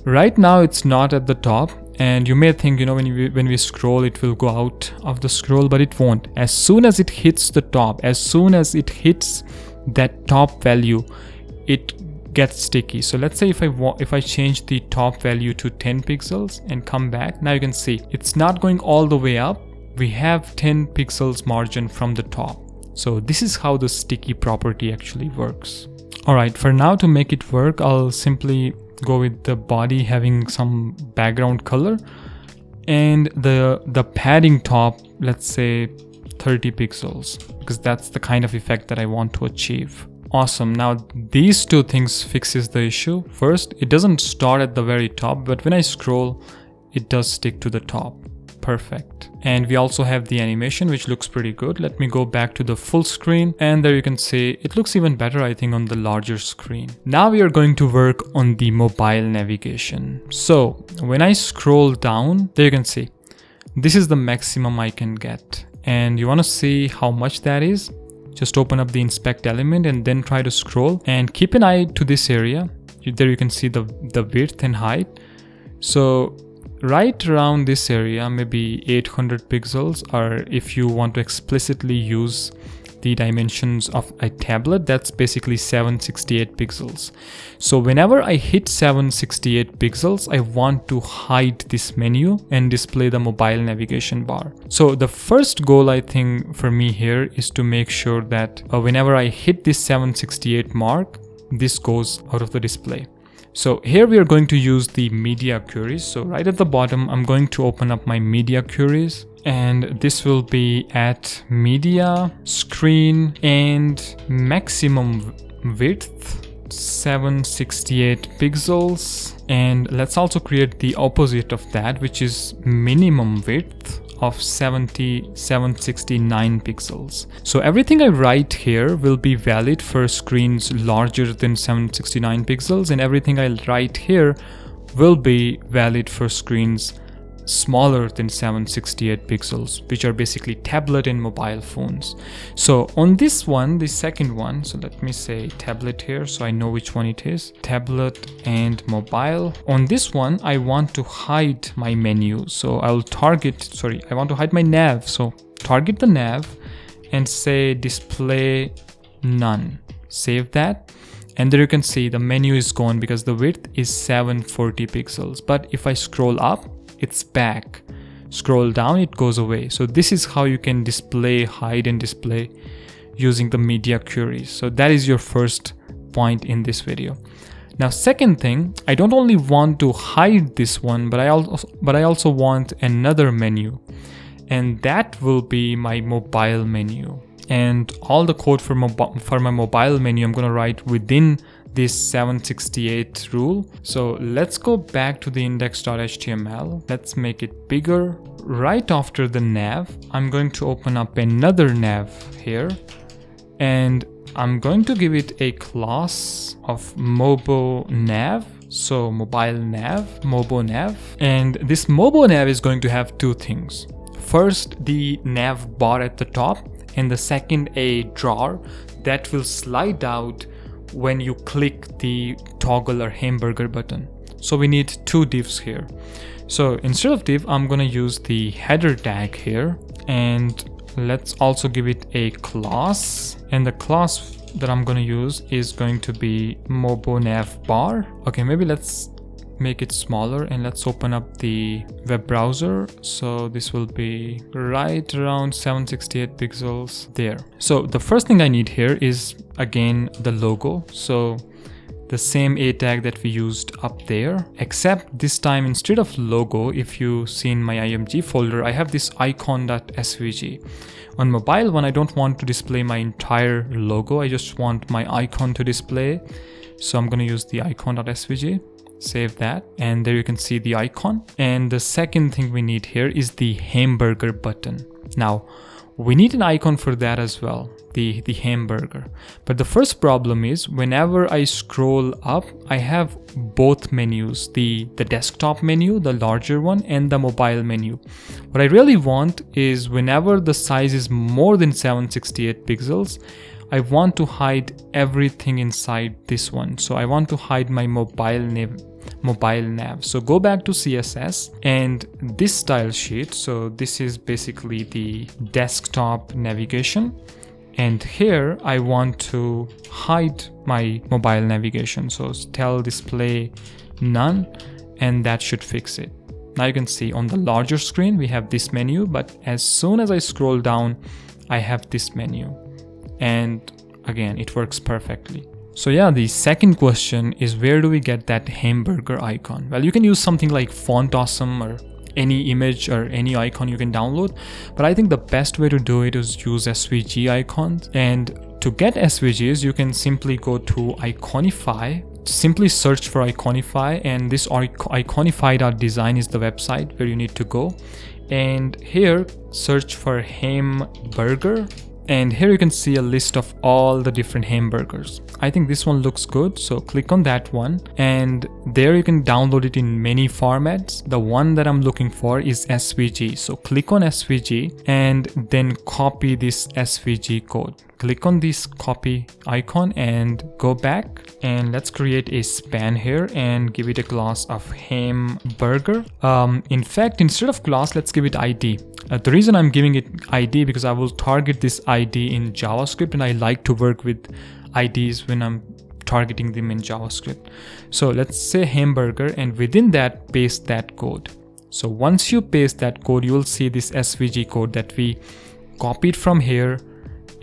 Speaker 1: right now it's not at the top, And you may think, when we scroll, it will go out of the scroll, but it won't. As soon as it hits the top, as soon as it hits that top value, it gets sticky. So let's say if I change the top value to 10 pixels and come back, now you can see it's not going all the way up. We have 10 pixels margin from the top. So this is how the sticky property actually works. All right, for now, to make it work, I'll simply go with the body having some background color, and the padding top, let's say 30 pixels, because that's the kind of effect that I want to achieve. Awesome. Now these two things fixes the issue. First, it doesn't start at the very top, but when I scroll, it does stick to the top. Perfect. And we also have the animation, which looks pretty good. Let me go back to the full screen, and there you can see it looks even better, I think, on the larger screen. Now we are going to work on the mobile navigation. So when I scroll down, there you can see this is the maximum I can get. And you want to see how much that is? Just open up the inspect element and then try to scroll, and keep an eye to this area. There you can see the width and height. So right around this area, maybe 800 pixels, or if you want to explicitly use the dimensions of a tablet, that's basically 768 pixels. So whenever I hit 768 pixels, I want to hide this menu and display the mobile navigation bar. So the first goal, I think, for me here is to make sure that whenever I hit this 768 mark, this goes out of the display. So here we are going to use the media queries. So right at the bottom, I'm going to open up my media queries, and this will be at media, screen, and maximum width 768 pixels. And let's also create the opposite of that, which is minimum width of 769 pixels. So everything I write here will be valid for screens larger than 769 pixels, and everything I write here will be valid for screens smaller than 768 pixels, which are basically tablet and mobile phones. So on this one, the second one, so let me say tablet here so I know which one it is, tablet and mobile. On this one, I want to hide my menu. So I want to hide my nav. So target the nav and say display none. Save that. And there you can see the menu is gone because the width is 740 pixels. But if I scroll up, it's back. Scroll down, it goes away. So this is how you can display, hide, and display using the media queries. So that is your first point in this video. Now, second thing, I don't only want to hide this one, but I also want another menu, and that will be my mobile menu. And all the code for my mobile menu, I'm going to write within this 768 rule. So let's go back to the index.html. Let's make it bigger. Right after the nav, I'm going to open up another nav here, and I'm going to give it a class of MoboNav. So mobile nav, MoboNav. And this MoboNav is going to have two things. First, the nav bar at the top, and the second, a drawer that will slide out when you click the toggle or hamburger button. So we need two divs here. So instead of div, I'm going to use the header tag here, and let's also give it a class. And the class that I'm going to use is going to be MoboNavBar. Okay, maybe let's make it smaller, and let's open up the web browser. So this will be right around 768 pixels there. So the first thing I need here is again the logo. So the same a tag that we used up there, except this time instead of logo, if you see in my img folder, I have this icon.svg. On mobile one, I don't want to display my entire logo, I just want my icon to display. So I'm going to use the icon.svg. Save that, and there you can see the icon. And the second thing we need here is the hamburger button. Now we need an icon for that as well, the hamburger. But the first problem is whenever I scroll up, I have both menus, the desktop menu, the larger one, and the mobile menu. What I really want is whenever the size is more than 768 pixels, I want to hide everything inside this one. So I want to hide my mobile nav. So go back to CSS and this style sheet. So this is basically the desktop navigation. And here I want to hide my mobile navigation. So tell display none, and that should fix it. Now you can see on the larger screen, we have this menu, but as soon as I scroll down, I have this menu. And again, it works perfectly. So yeah, the second question is, where do we get that hamburger icon? Well, you can use something like Font Awesome or any image or any icon you can download, but I think the best way to do it is use SVG icons. And to get SVGs, you can simply go to Iconify, simply search for Iconify, and this iconify.design is the website where you need to go. And here search for hamburger, and here you can see a list of all the different hamburgers. I think this one looks good, so click on that one, and there you can download it in many formats. The one that I'm looking for is SVG, so click on SVG and then copy this SVG code. Click on this copy icon and go back, and let's create a span here and give it a class of hamburger. In fact, instead of class, let's give it ID. The reason I'm giving it ID because I will target this ID in JavaScript, and I like to work with IDs when I'm targeting them in JavaScript. So let's say hamburger, and within that paste that code. So once you paste that code, you will see this SVG code that we copied from here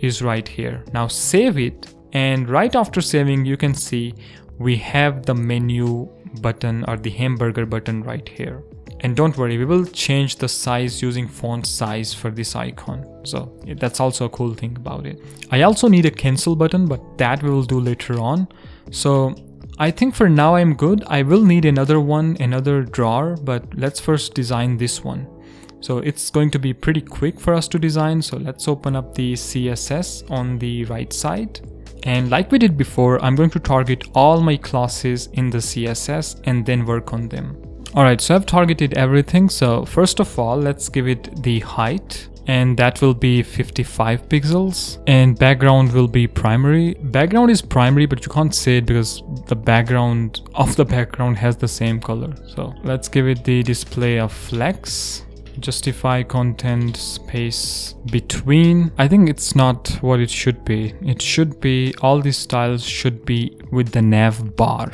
Speaker 1: is right here. Now save it, and right after saving, you can see we have the menu button or the hamburger button right here. And don't worry, we will change the size using font size for this icon. So that's also a cool thing about it. I also need a cancel button, but that we will do later on. So I think for now I'm good. I will need another one, another drawer, but let's first design this one. So it's going to be pretty quick for us to design. So let's open up the CSS on the right side. And like we did before, I'm going to target all my classes in the CSS and then work on them. Alright, so I've targeted everything. So first of all, let's give it the height, and that will be 55 pixels, and background will be primary. Background is primary, but you can't say it because the background of the background has the same color. So let's give it the display of flex. Justify content space between. I think it's not what it should be. It should be, all these styles should be with the nav bar.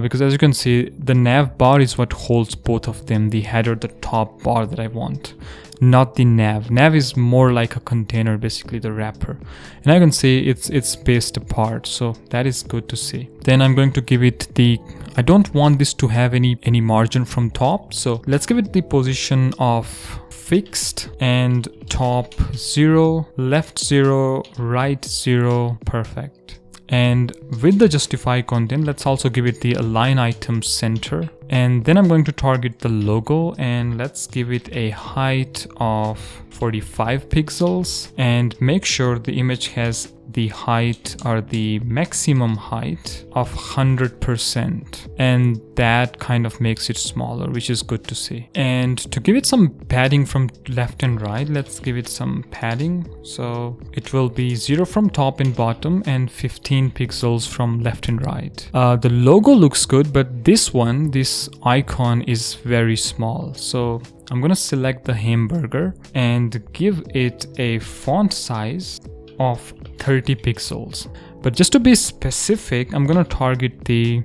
Speaker 1: Because as you can see, the nav bar is what holds both of them, the header, the top bar that I want, not the nav. Nav is more like a container, basically the wrapper. And I can see it's spaced apart, so that is good to see. Then I'm going to give it the, I don't want this to have any margin from top, so let's give it the position of fixed and top 0, left 0, right 0, perfect. And with the justify content, let's also give it the align item center. And then I'm going to target the logo, and let's give it a height of 45 pixels, and make sure the image has the height or the maximum height of 100%, and that kind of makes it smaller, which is good to see. And to give it some padding from left and right, let's give it some padding. So it will be 0 from top and bottom and 15 pixels from left and right. The logo looks good, but this one, this icon is very small. So I'm gonna select the hamburger and give it a font size of 30 pixels. But just to be specific, I'm gonna target the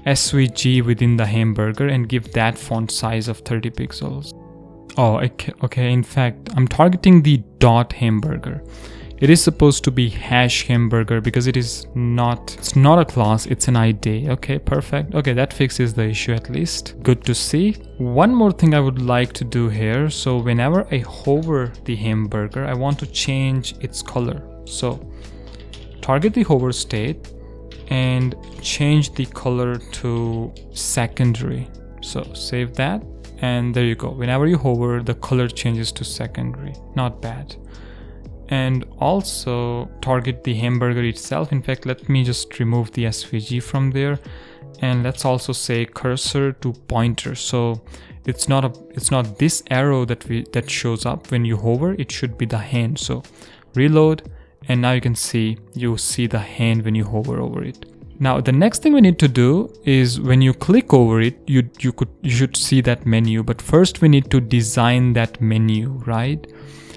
Speaker 1: SVG within the hamburger and give that font size of 30 pixels. Oh, okay, in fact, I'm targeting the dot hamburger. It is supposed to be hash hamburger because it's not a class, it's an ID. Okay, perfect. Okay, that fixes the issue at least. Good to see. One more thing I would like to do here. So whenever I hover the hamburger, I want to change its color. So target the hover state and change the color to secondary. So save that, and there you go. Whenever you hover, the color changes to secondary. Not bad. And also target the hamburger itself. In fact, let me just remove the SVG from there, and let's also say cursor to pointer. So it's not this arrow that shows up when you hover. It should be the hand. So reload and now you see the hand when you hover over it. Now the next thing we need to do is when you click over it, you should see that menu, but first we need to design that menu, right?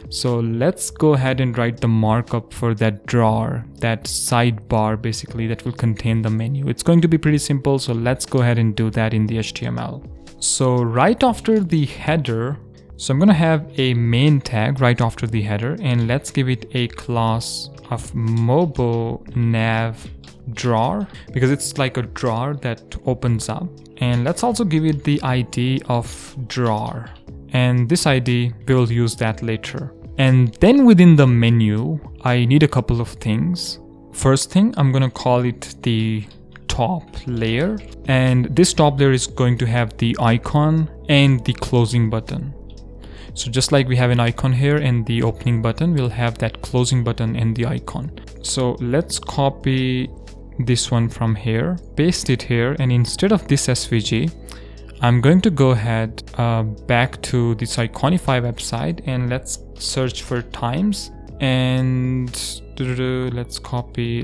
Speaker 1: So let's go ahead and write the markup for that drawer, that sidebar basically that will contain the menu. It's going to be pretty simple, so let's go ahead and do that in the HTML. So right after the header, so I'm gonna have a main tag right after the header, and let's give it a class of mobile nav drawer because it's like a drawer that opens up. And let's also give it the ID of drawer, and this ID we'll use that later. And then within the menu I need a couple of things. First thing, I'm gonna call it the top layer, and this top layer is going to have the icon and the closing button. So just like we have an icon here and the opening button, we'll have that closing button and the icon. So let's copy this one from here, paste it here, and instead of this SVG, I'm going to go ahead back to this Iconify website, and let's search for times, and let's copy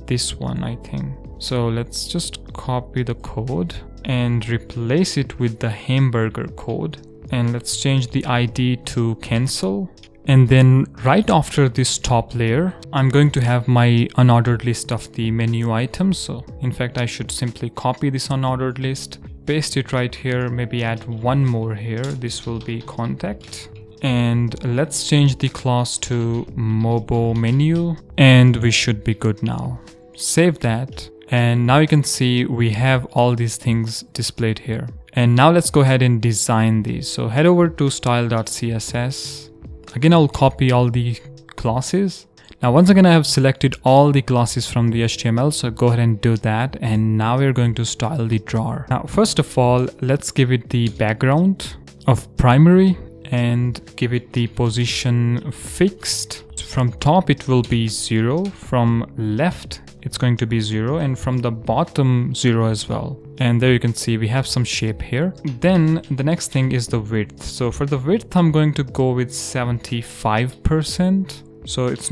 Speaker 1: this one, I think. So let's just copy the code and replace it with the hamburger code, and let's change the ID to cancel. And then right after this top layer, I'm going to have my unordered list of the menu items. So in fact, I should simply copy this unordered list, paste it right here, maybe add one more here. This will be contact. And let's change the class to mobile menu, and we should be good now. Save that. And now you can see we have all these things displayed here. And now let's go ahead and design these. So head over to style.css. Again, I'll copy all the classes. Now, once again, I have selected all the classes from the HTML, so go ahead and do that. And now we're going to style the drawer. Now, first of all, let's give it the background of primary and give it the position fixed. From top, it will be 0. From left, it's going to be 0, and from the bottom 0 as well. And there you can see we have some shape here. Then the next thing is the width. So for the width, I'm going to go with 75%. So it's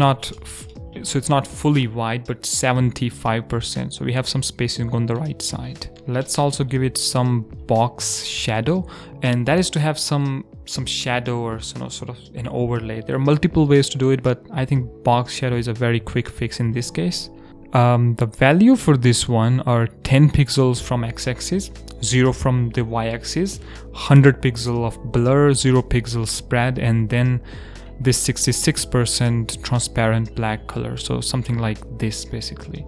Speaker 1: not fully wide, but 75%. So we have some spacing on the right side. Let's also give it some box shadow, and that is to have some shadow or sort of an overlay. There are multiple ways to do it, but I think box shadow is a very quick fix in this case. The value for this one are 10 pixels from x-axis, 0 from the y-axis, 100 pixel of blur, 0 pixel spread, and then this 66% transparent black color. So something like this basically.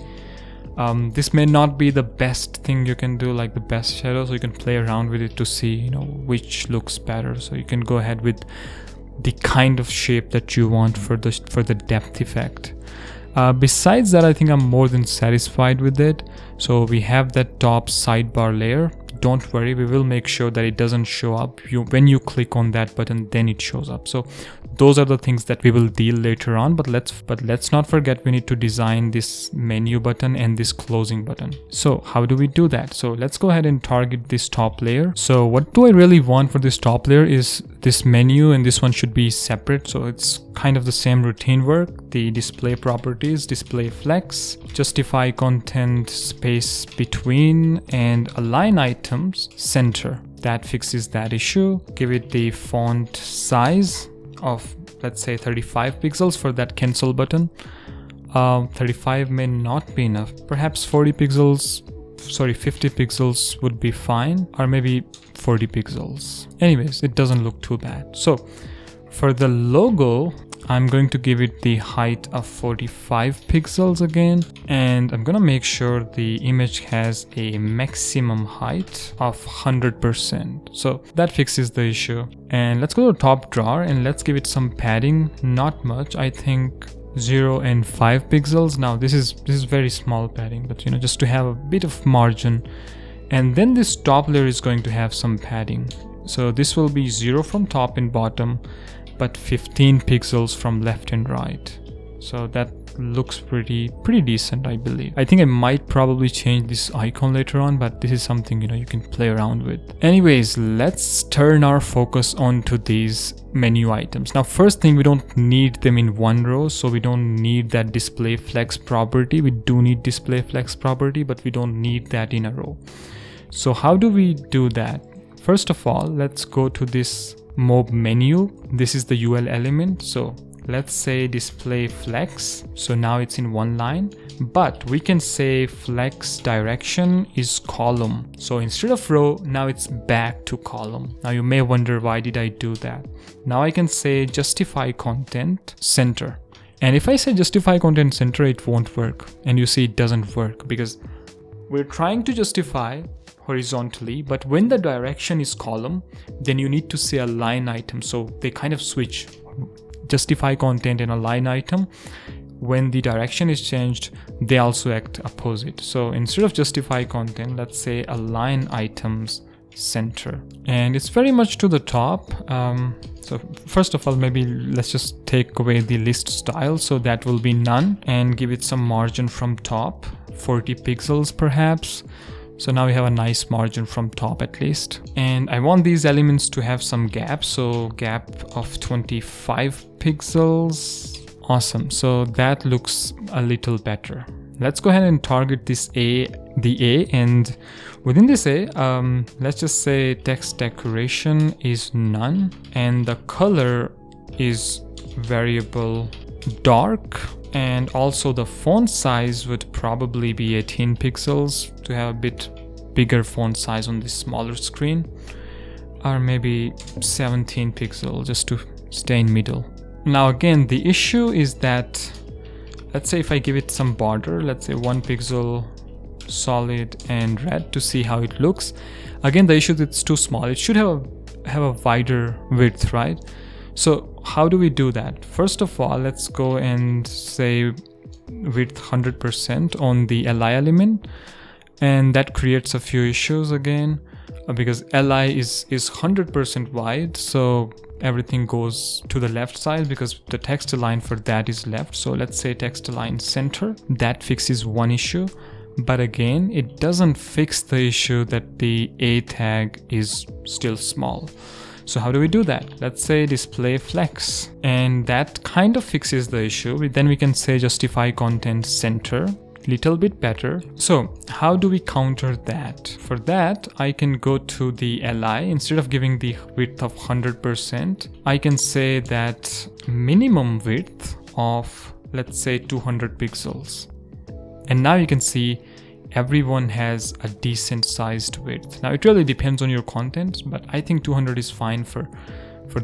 Speaker 1: This may not be the best thing you can do, like the best shadow, so you can play around with it to see, which looks better. So you can go ahead with the kind of shape that you want for the depth effect. Besides that, I think I'm more than satisfied with it. So we have that top sidebar layer. Don't worry, we will make sure that it doesn't show up. When you click on that button, then it shows up. So those are the things that we will deal later on, but let's not forget we need to design this menu button and this closing button. So how do we do that? So let's go ahead and target this top layer. So what do I really want for this top layer is this menu, and this one should be separate. So it's kind of the same routine work. The display properties, display flex, justify content space between, and align items center. That fixes that issue. Give it the font size of, let's say, 35 pixels for that cancel button. 35 may not be enough. Perhaps 50 pixels would be fine, or maybe 40 pixels. Anyways, it doesn't look too bad. So for the logo, I'm going to give it the height of 45 pixels again, and I'm gonna make sure the image has a maximum height of 100%. So that fixes the issue. And let's go to top drawer and let's give it some padding. Not much, I think 0 and 5 pixels. Now this is very small padding, but just to have a bit of margin. And then this top layer is going to have some padding. So this will be 0 from top and bottom, but 15 pixels from left and right. So looks pretty decent, I believe. I think I might probably change this icon later on, but this is something, you know, you can play around with. Anyways, let's turn our focus onto these menu items. Now, first thing, we don't need them in one row, so we don't need that display flex property. We do need display flex property, but we don't need that in a row. So how do we do that? First of all, let's go to this mob menu. This is the UL element. So let's say display flex. So now it's in one line, but we can say flex direction is column. So instead of row, now it's back to column. Now you may wonder, why did I do that? Now I can say justify content center. And if I say justify content center, it won't work. And you see it doesn't work because we're trying to justify horizontally, but when the direction is column, then you need to say a line item. So they kind of switch. Justify content and a line item, when the direction is changed, they also act opposite. So instead of justify content, let's say align items center, and it's very much to the top. So first of all, maybe let's just take away the list style, so that will be none, and give it some margin from top, 40 pixels perhaps. So now we have a nice margin from top at least. And I want these elements to have some gap. So gap of 25 pixels. Awesome. So that looks a little better. Let's go ahead and target this the A, and within this A, let's just say text decoration is none, and the color is variable dark. And also the font size would probably be 18 pixels to have a bit bigger font size on this smaller screen, or maybe 17 pixels just to stay in middle. Now again, the issue is that, let's say if I give it some border, let's say 1 pixel solid and red to see how it looks. Again, the issue is it's too small. It should have a wider width, right? So how do we do that? First of all, let's go and say width 100% on the li element, and that creates a few issues again, because li is 100% wide, so everything goes to the left side because the text align for that is left. So let's say text align center. That fixes one issue, but again, it doesn't fix the issue that the A tag is still small. So how do we do that? Let's say display flex, and that kind of fixes the issue. Then we can say justify content center, little bit better. So how do we counter that? For that, I can go to the li. Instead of giving the width of 100%, I can say that minimum width of, let's say 200 pixels. And now you can see everyone has a decent sized width. Now it really depends on your content, but I think 200 is fine for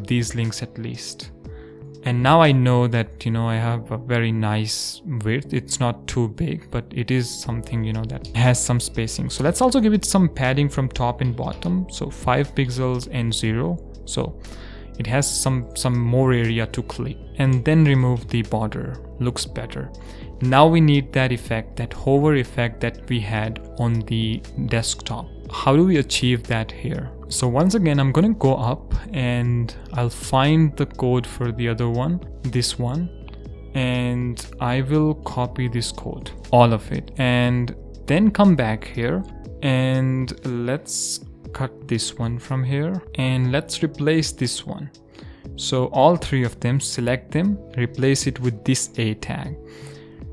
Speaker 1: these links at least. And now I know that, you know, I have a very nice width. It's not too big, but it is something, you know, that has some spacing. So let's also give it some padding from top and bottom. So 5 pixels and 0. So it has some more area to click, and then remove the border. Looks better. Now we need that effect, that hover effect that we had on the desktop. How do we achieve that here? So once again, I'm going to go up and I'll find the code for the other one, this one, and I will copy this code, all of it, and then come back here and let's cut this one from here and let's replace this one. So all three of them, select them, replace it with this A tag.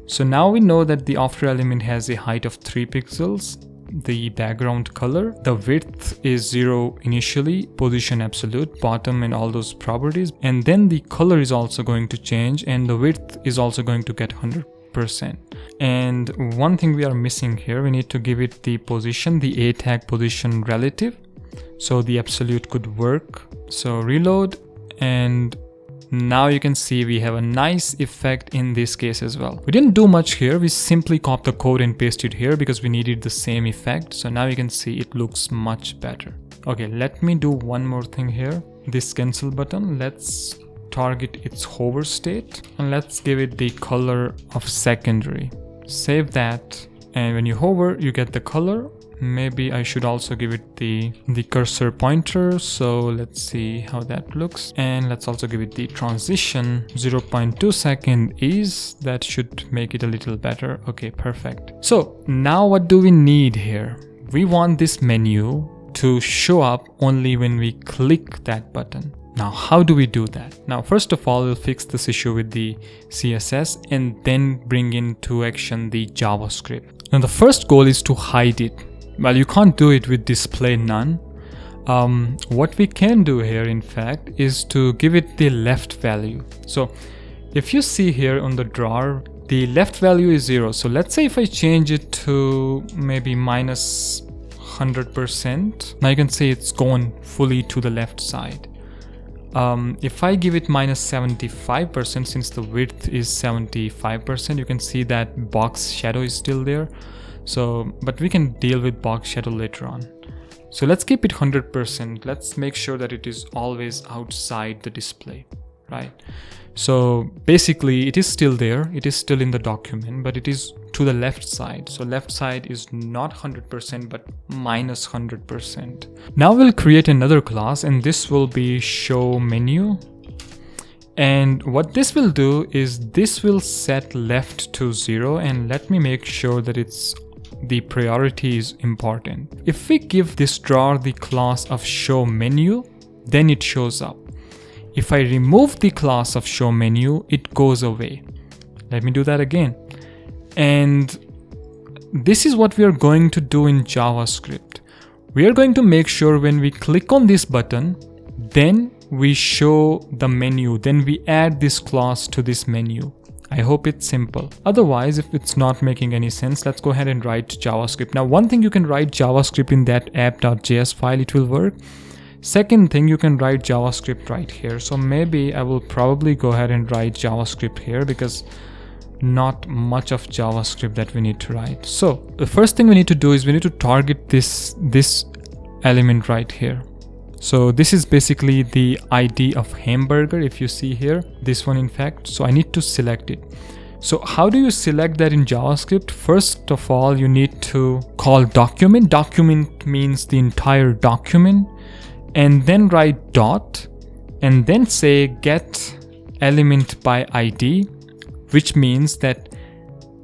Speaker 1: So now we know that the after element has a height of 3 pixels, the background color, the width is 0 initially, position absolute, bottom, and all those properties, and then the color is also going to change and the width is also going to get 100%. And one thing we are missing here, we need to give it the position, the A tag position relative, so the absolute could work. So reload, and now you can see we have a nice effect in this case as well. We didn't do much here. We simply copied the code and pasted it here because we needed the same effect. So now you can see it looks much better. Okay, let me do one more thing here. This cancel button, let's target its hover state and let's give it the color of secondary. Save that, and when you hover, you get the color. Maybe I should also give it the cursor pointer. So let's see how that looks. And let's also give it the transition 0.2 second ease. That should make it a little better. Okay, perfect. So now what do we need here? We want this menu to show up only when we click that button. Now, how do we do that? Now, first of all, we'll fix this issue with the CSS and then bring into action the JavaScript. Now, the first goal is to hide it. Well, you can't do it with display none. What we can do here, in fact, is to give it the left value. So if you see here on the drawer, the left value is 0. So let's say if I change it to maybe minus 100%, now you can see it's gone fully to the left side. If I give it minus 75%, since the width is 75%, you can see that box shadow is still there. So, but we can deal with box shadow later on. So let's keep it 100%. Let's make sure that it is always outside the display, right? So basically it is still there. It is still in the document, but it is to the left side. So left side is not 100%, but minus 100%. Now we'll create another class, and this will be show menu. And what this will do is this will set left to 0, and let me make sure that the priority is important. If we give this drawer the class of show menu, then it shows up. If I remove the class of show menu, it goes away. Let me do that again. And this is what we are going to do in JavaScript. We are going to make sure when we click on this button, then we show the menu, then we add this class to this menu. I hope it's simple. Otherwise, if it's not making any sense, let's go ahead and write JavaScript. Now, one thing, you can write JavaScript in that app.js file, it will work. Second thing, you can write JavaScript right here. So maybe I will probably go ahead and write JavaScript here, because not much of JavaScript that we need to write. So the first thing we need to do is we need to target this element right here. So this is basically the ID of hamburger, if you see here, this one in fact. So I need to select it. So how do you select that in JavaScript? First of all, you need to call document. Document means the entire document, and then write dot, and then say get element by ID, which means that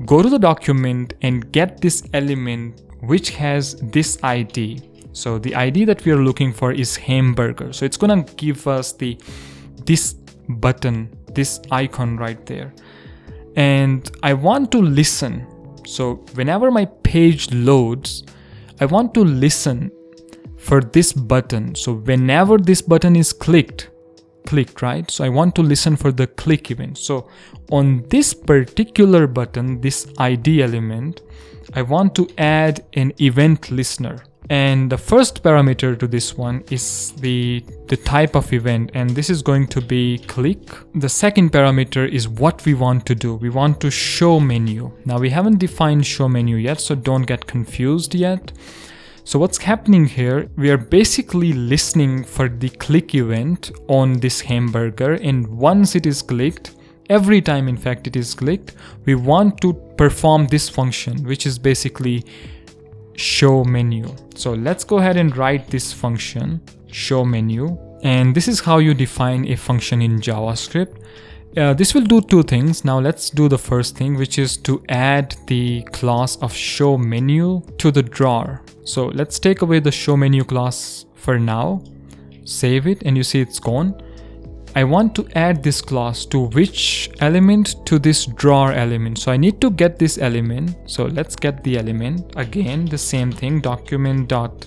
Speaker 1: go to the document and get this element which has this ID. So the ID that we are looking for is hamburger. So it's gonna give us this button, this icon right there. And I want to listen. So whenever my page loads, I want to listen for this button. So whenever this button is clicked, right? So I want to listen for the click event. So on this particular button, this ID element, I want to add an event listener. And the first parameter to this one is the type of event, and this is going to be click. The second parameter is what we want to do. We want to show menu. Now we haven't defined show menu yet, so don't get confused yet. So what's happening here, we are basically listening for the click event on this hamburger, and once it is clicked, every time in fact it is clicked, we want to perform this function, which is basically show menu. So let's go ahead and write this function, show menu, and this is how you define a function in JavaScript. This will do two things. Now let's do the first thing, which is to add the class of show menu to the drawer. So let's take away the show menu class for now, save it, and you see it's gone. I want to add this class to which element? To this drawer element. So I need to get this element. So let's get the element. Again, the same thing, document dot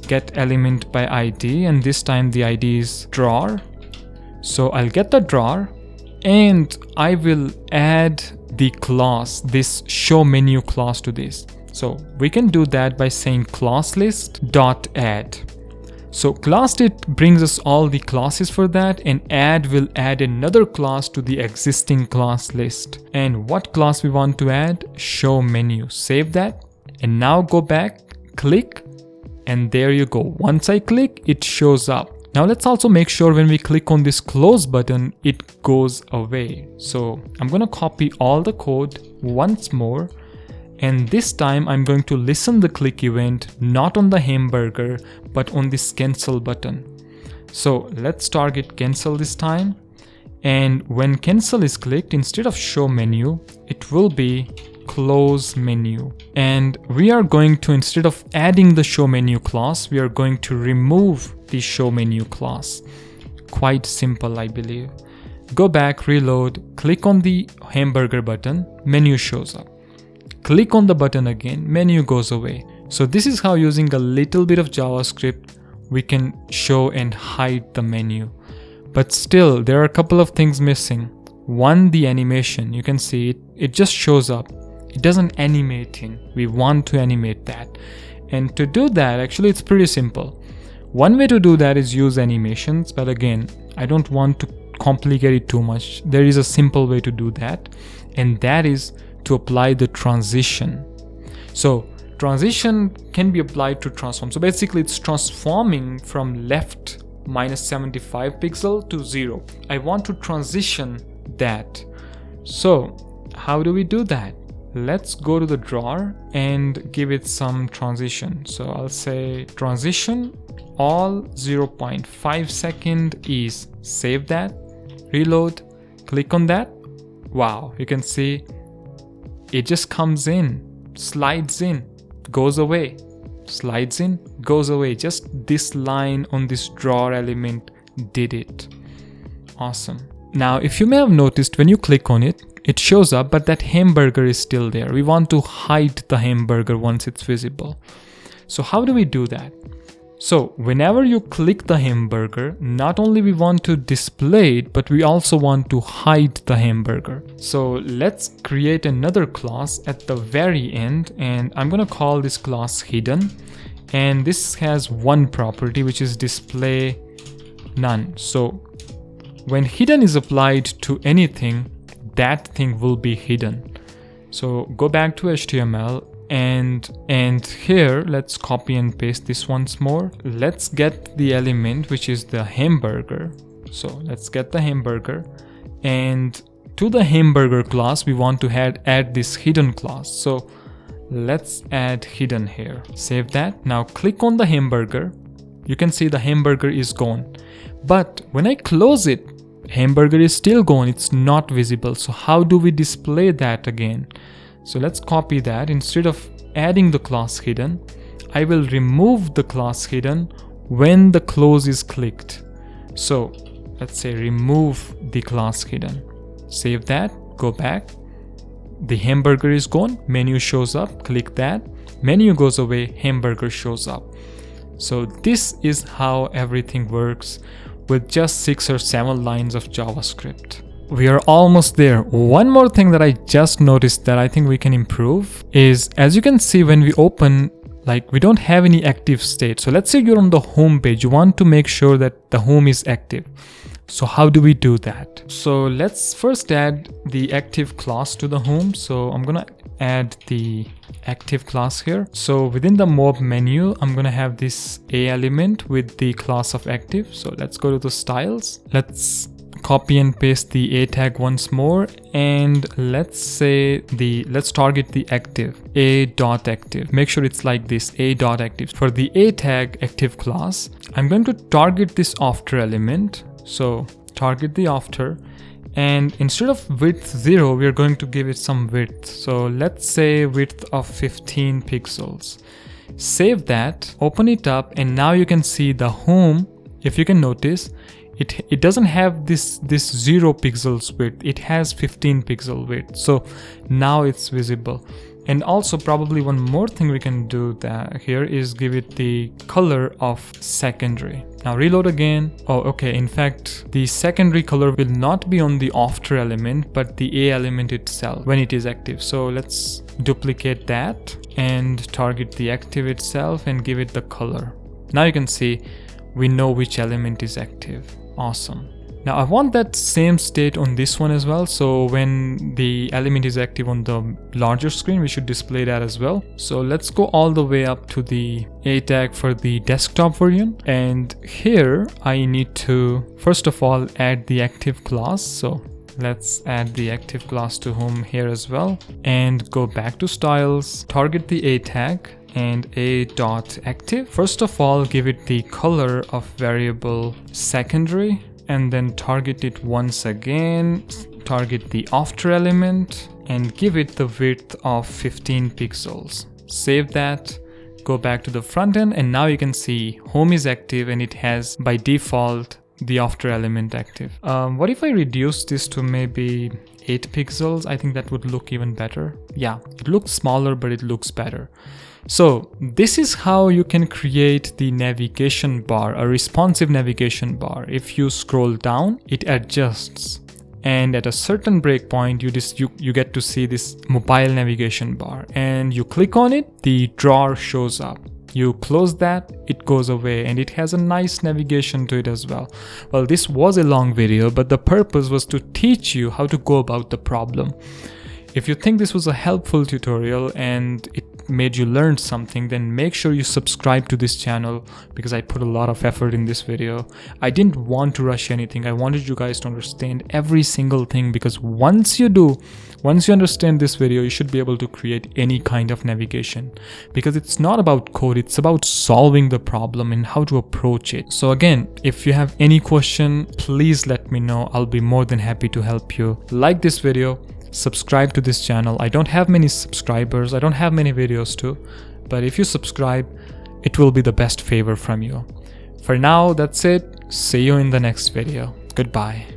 Speaker 1: get element by ID, and this time the ID is drawer. So I'll get the drawer, and I will add the class, this show menu class to this. So we can do that by saying class list dot add. So class list brings us all the classes for that, and add will add another class to the existing class list. And what class we want to add? Show menu. Save that, and now go back, click, and there you go. Once I click, it shows up. Now let's also make sure when we click on this close button, it goes away. So I'm gonna copy all the code once more, And this time I'm going to listen the click event not on the hamburger but on this cancel button. So let's target cancel this time, and when cancel is clicked, instead of show menu, it will be close menu. And we are going to, instead of adding the show menu clause, we are going to remove the show menu clause. Quite simple, I believe. Go back, reload, click on the hamburger button, menu shows up. Click on the button again, menu goes away. So this is how, using a little bit of JavaScript, we can show and hide the menu. But still, there are a couple of things missing. One, the animation. You can see it just shows up. It doesn't animate in. We want to animate that. And to do that, actually, it's pretty simple. One way to do that is use animations, but again, I don't want to complicate it too much. There is a simple way to do that, and that is to apply the transition. So transition can be applied to transform. So basically it's transforming from left -75 pixel to 0. I want to transition that. So how do we do that? Let's go to the drawer and give it some transition. So I'll say transition all 0.5 second is. Save that, reload, click on that. Wow, you can see it just comes in, slides in, goes away, slides in, goes away. Just this line on this drawer element did it. Awesome. Now, if you may have noticed, when you click on it, it shows up, but that hamburger is still there. We want to hide the hamburger once it's visible. So how do we do that? So whenever you click the hamburger, not only we want to display it, but we also want to hide the hamburger. So let's create another class at the very end, and I'm going to call this class hidden. And this has one property, which is display none. So when hidden is applied to anything, that thing will be hidden. So go back to HTML and here let's copy and paste this once more. Let's get the element which is the hamburger. So let's get the hamburger, and to the hamburger class we want to add this hidden class. So let's add hidden here. Save that. Now click on the hamburger. You can see the hamburger is gone, but when I close it, hamburger is still gone. It's not visible. So how do we display that again? So let's copy that. Instead of adding the class hidden, I will remove the class hidden when the close is clicked. So let's say remove the class hidden. Save that, go back. The hamburger is gone, menu shows up, click that, menu goes away, hamburger shows up. So this is how everything works with just 6 or 7 lines of JavaScript. We are almost there. One more thing that I just noticed that I think we can improve is, as you can see, when we open, like, we don't have any active state. So let's say you're on the home page. You want to make sure that the home is active. So how do we do that? So let's first add the active class to the home. So I'm gonna add the active class here. So within the mob menu, I'm gonna have this A element with the class of active. So let's go to the styles. Let's copy and paste the A tag once more, and let's target the active, A.active. Make sure it's like this, A.active. For the A tag active class, I'm going to target this after element. So target the after, and instead of width 0, we are going to give it some width. So let's say width of 15 pixels. Save that, open it up, and now you can see the home. If you can notice, it doesn't have this 0 pixels width, it has 15 pixel width. So now it's visible. And also probably one more thing we can do that here is give it the color of secondary. Now reload again. Oh, okay. In fact, the secondary color will not be on the after element, but the A element itself when it is active. So let's duplicate that and target the active itself and give it the color. Now you can see we know which element is active. Awesome. Now I want that same state on this one as well. So when the element is active on the larger screen, we should display that as well. So let's go all the way up to the A tag for the desktop version. And here I need to, first of all, add the active class. So Let's add the active class to home here as well, and go back to styles, target the a tag and a.active. First of all, give it the color of variable secondary, and then target it once again, target the after element and give it the width of 15 pixels. Save that, go back to the front end, and now you can see home is active and it has by default the after element active. What if I reduce this to maybe 8 pixels? I think that would look even better. Yeah, it looks smaller, but it looks better. So this is how you can create the navigation bar, a responsive navigation bar. If you scroll down, it adjusts, and at a certain breakpoint you get to see this mobile navigation bar, and you click on it, the drawer shows up. You close that, it goes away, and it has a nice navigation to it as well. Well, this was a long video, but the purpose was to teach you how to go about the problem. If you think this was a helpful tutorial and it made you learn something, then make sure you subscribe to this channel, because I put a lot of effort in this video. I didn't want to rush anything. I wanted you guys to understand every single thing, because once you understand this video, you should be able to create any kind of navigation, because it's not about code, it's about solving the problem and how to approach it. So again, if you have any question, please let me know. I'll be more than happy to help you. Like this video, subscribe to this channel. I don't have many subscribers, I don't have many videos too, but if you subscribe, it will be the best favor from you. For now, that's it. See you in the next video. Goodbye.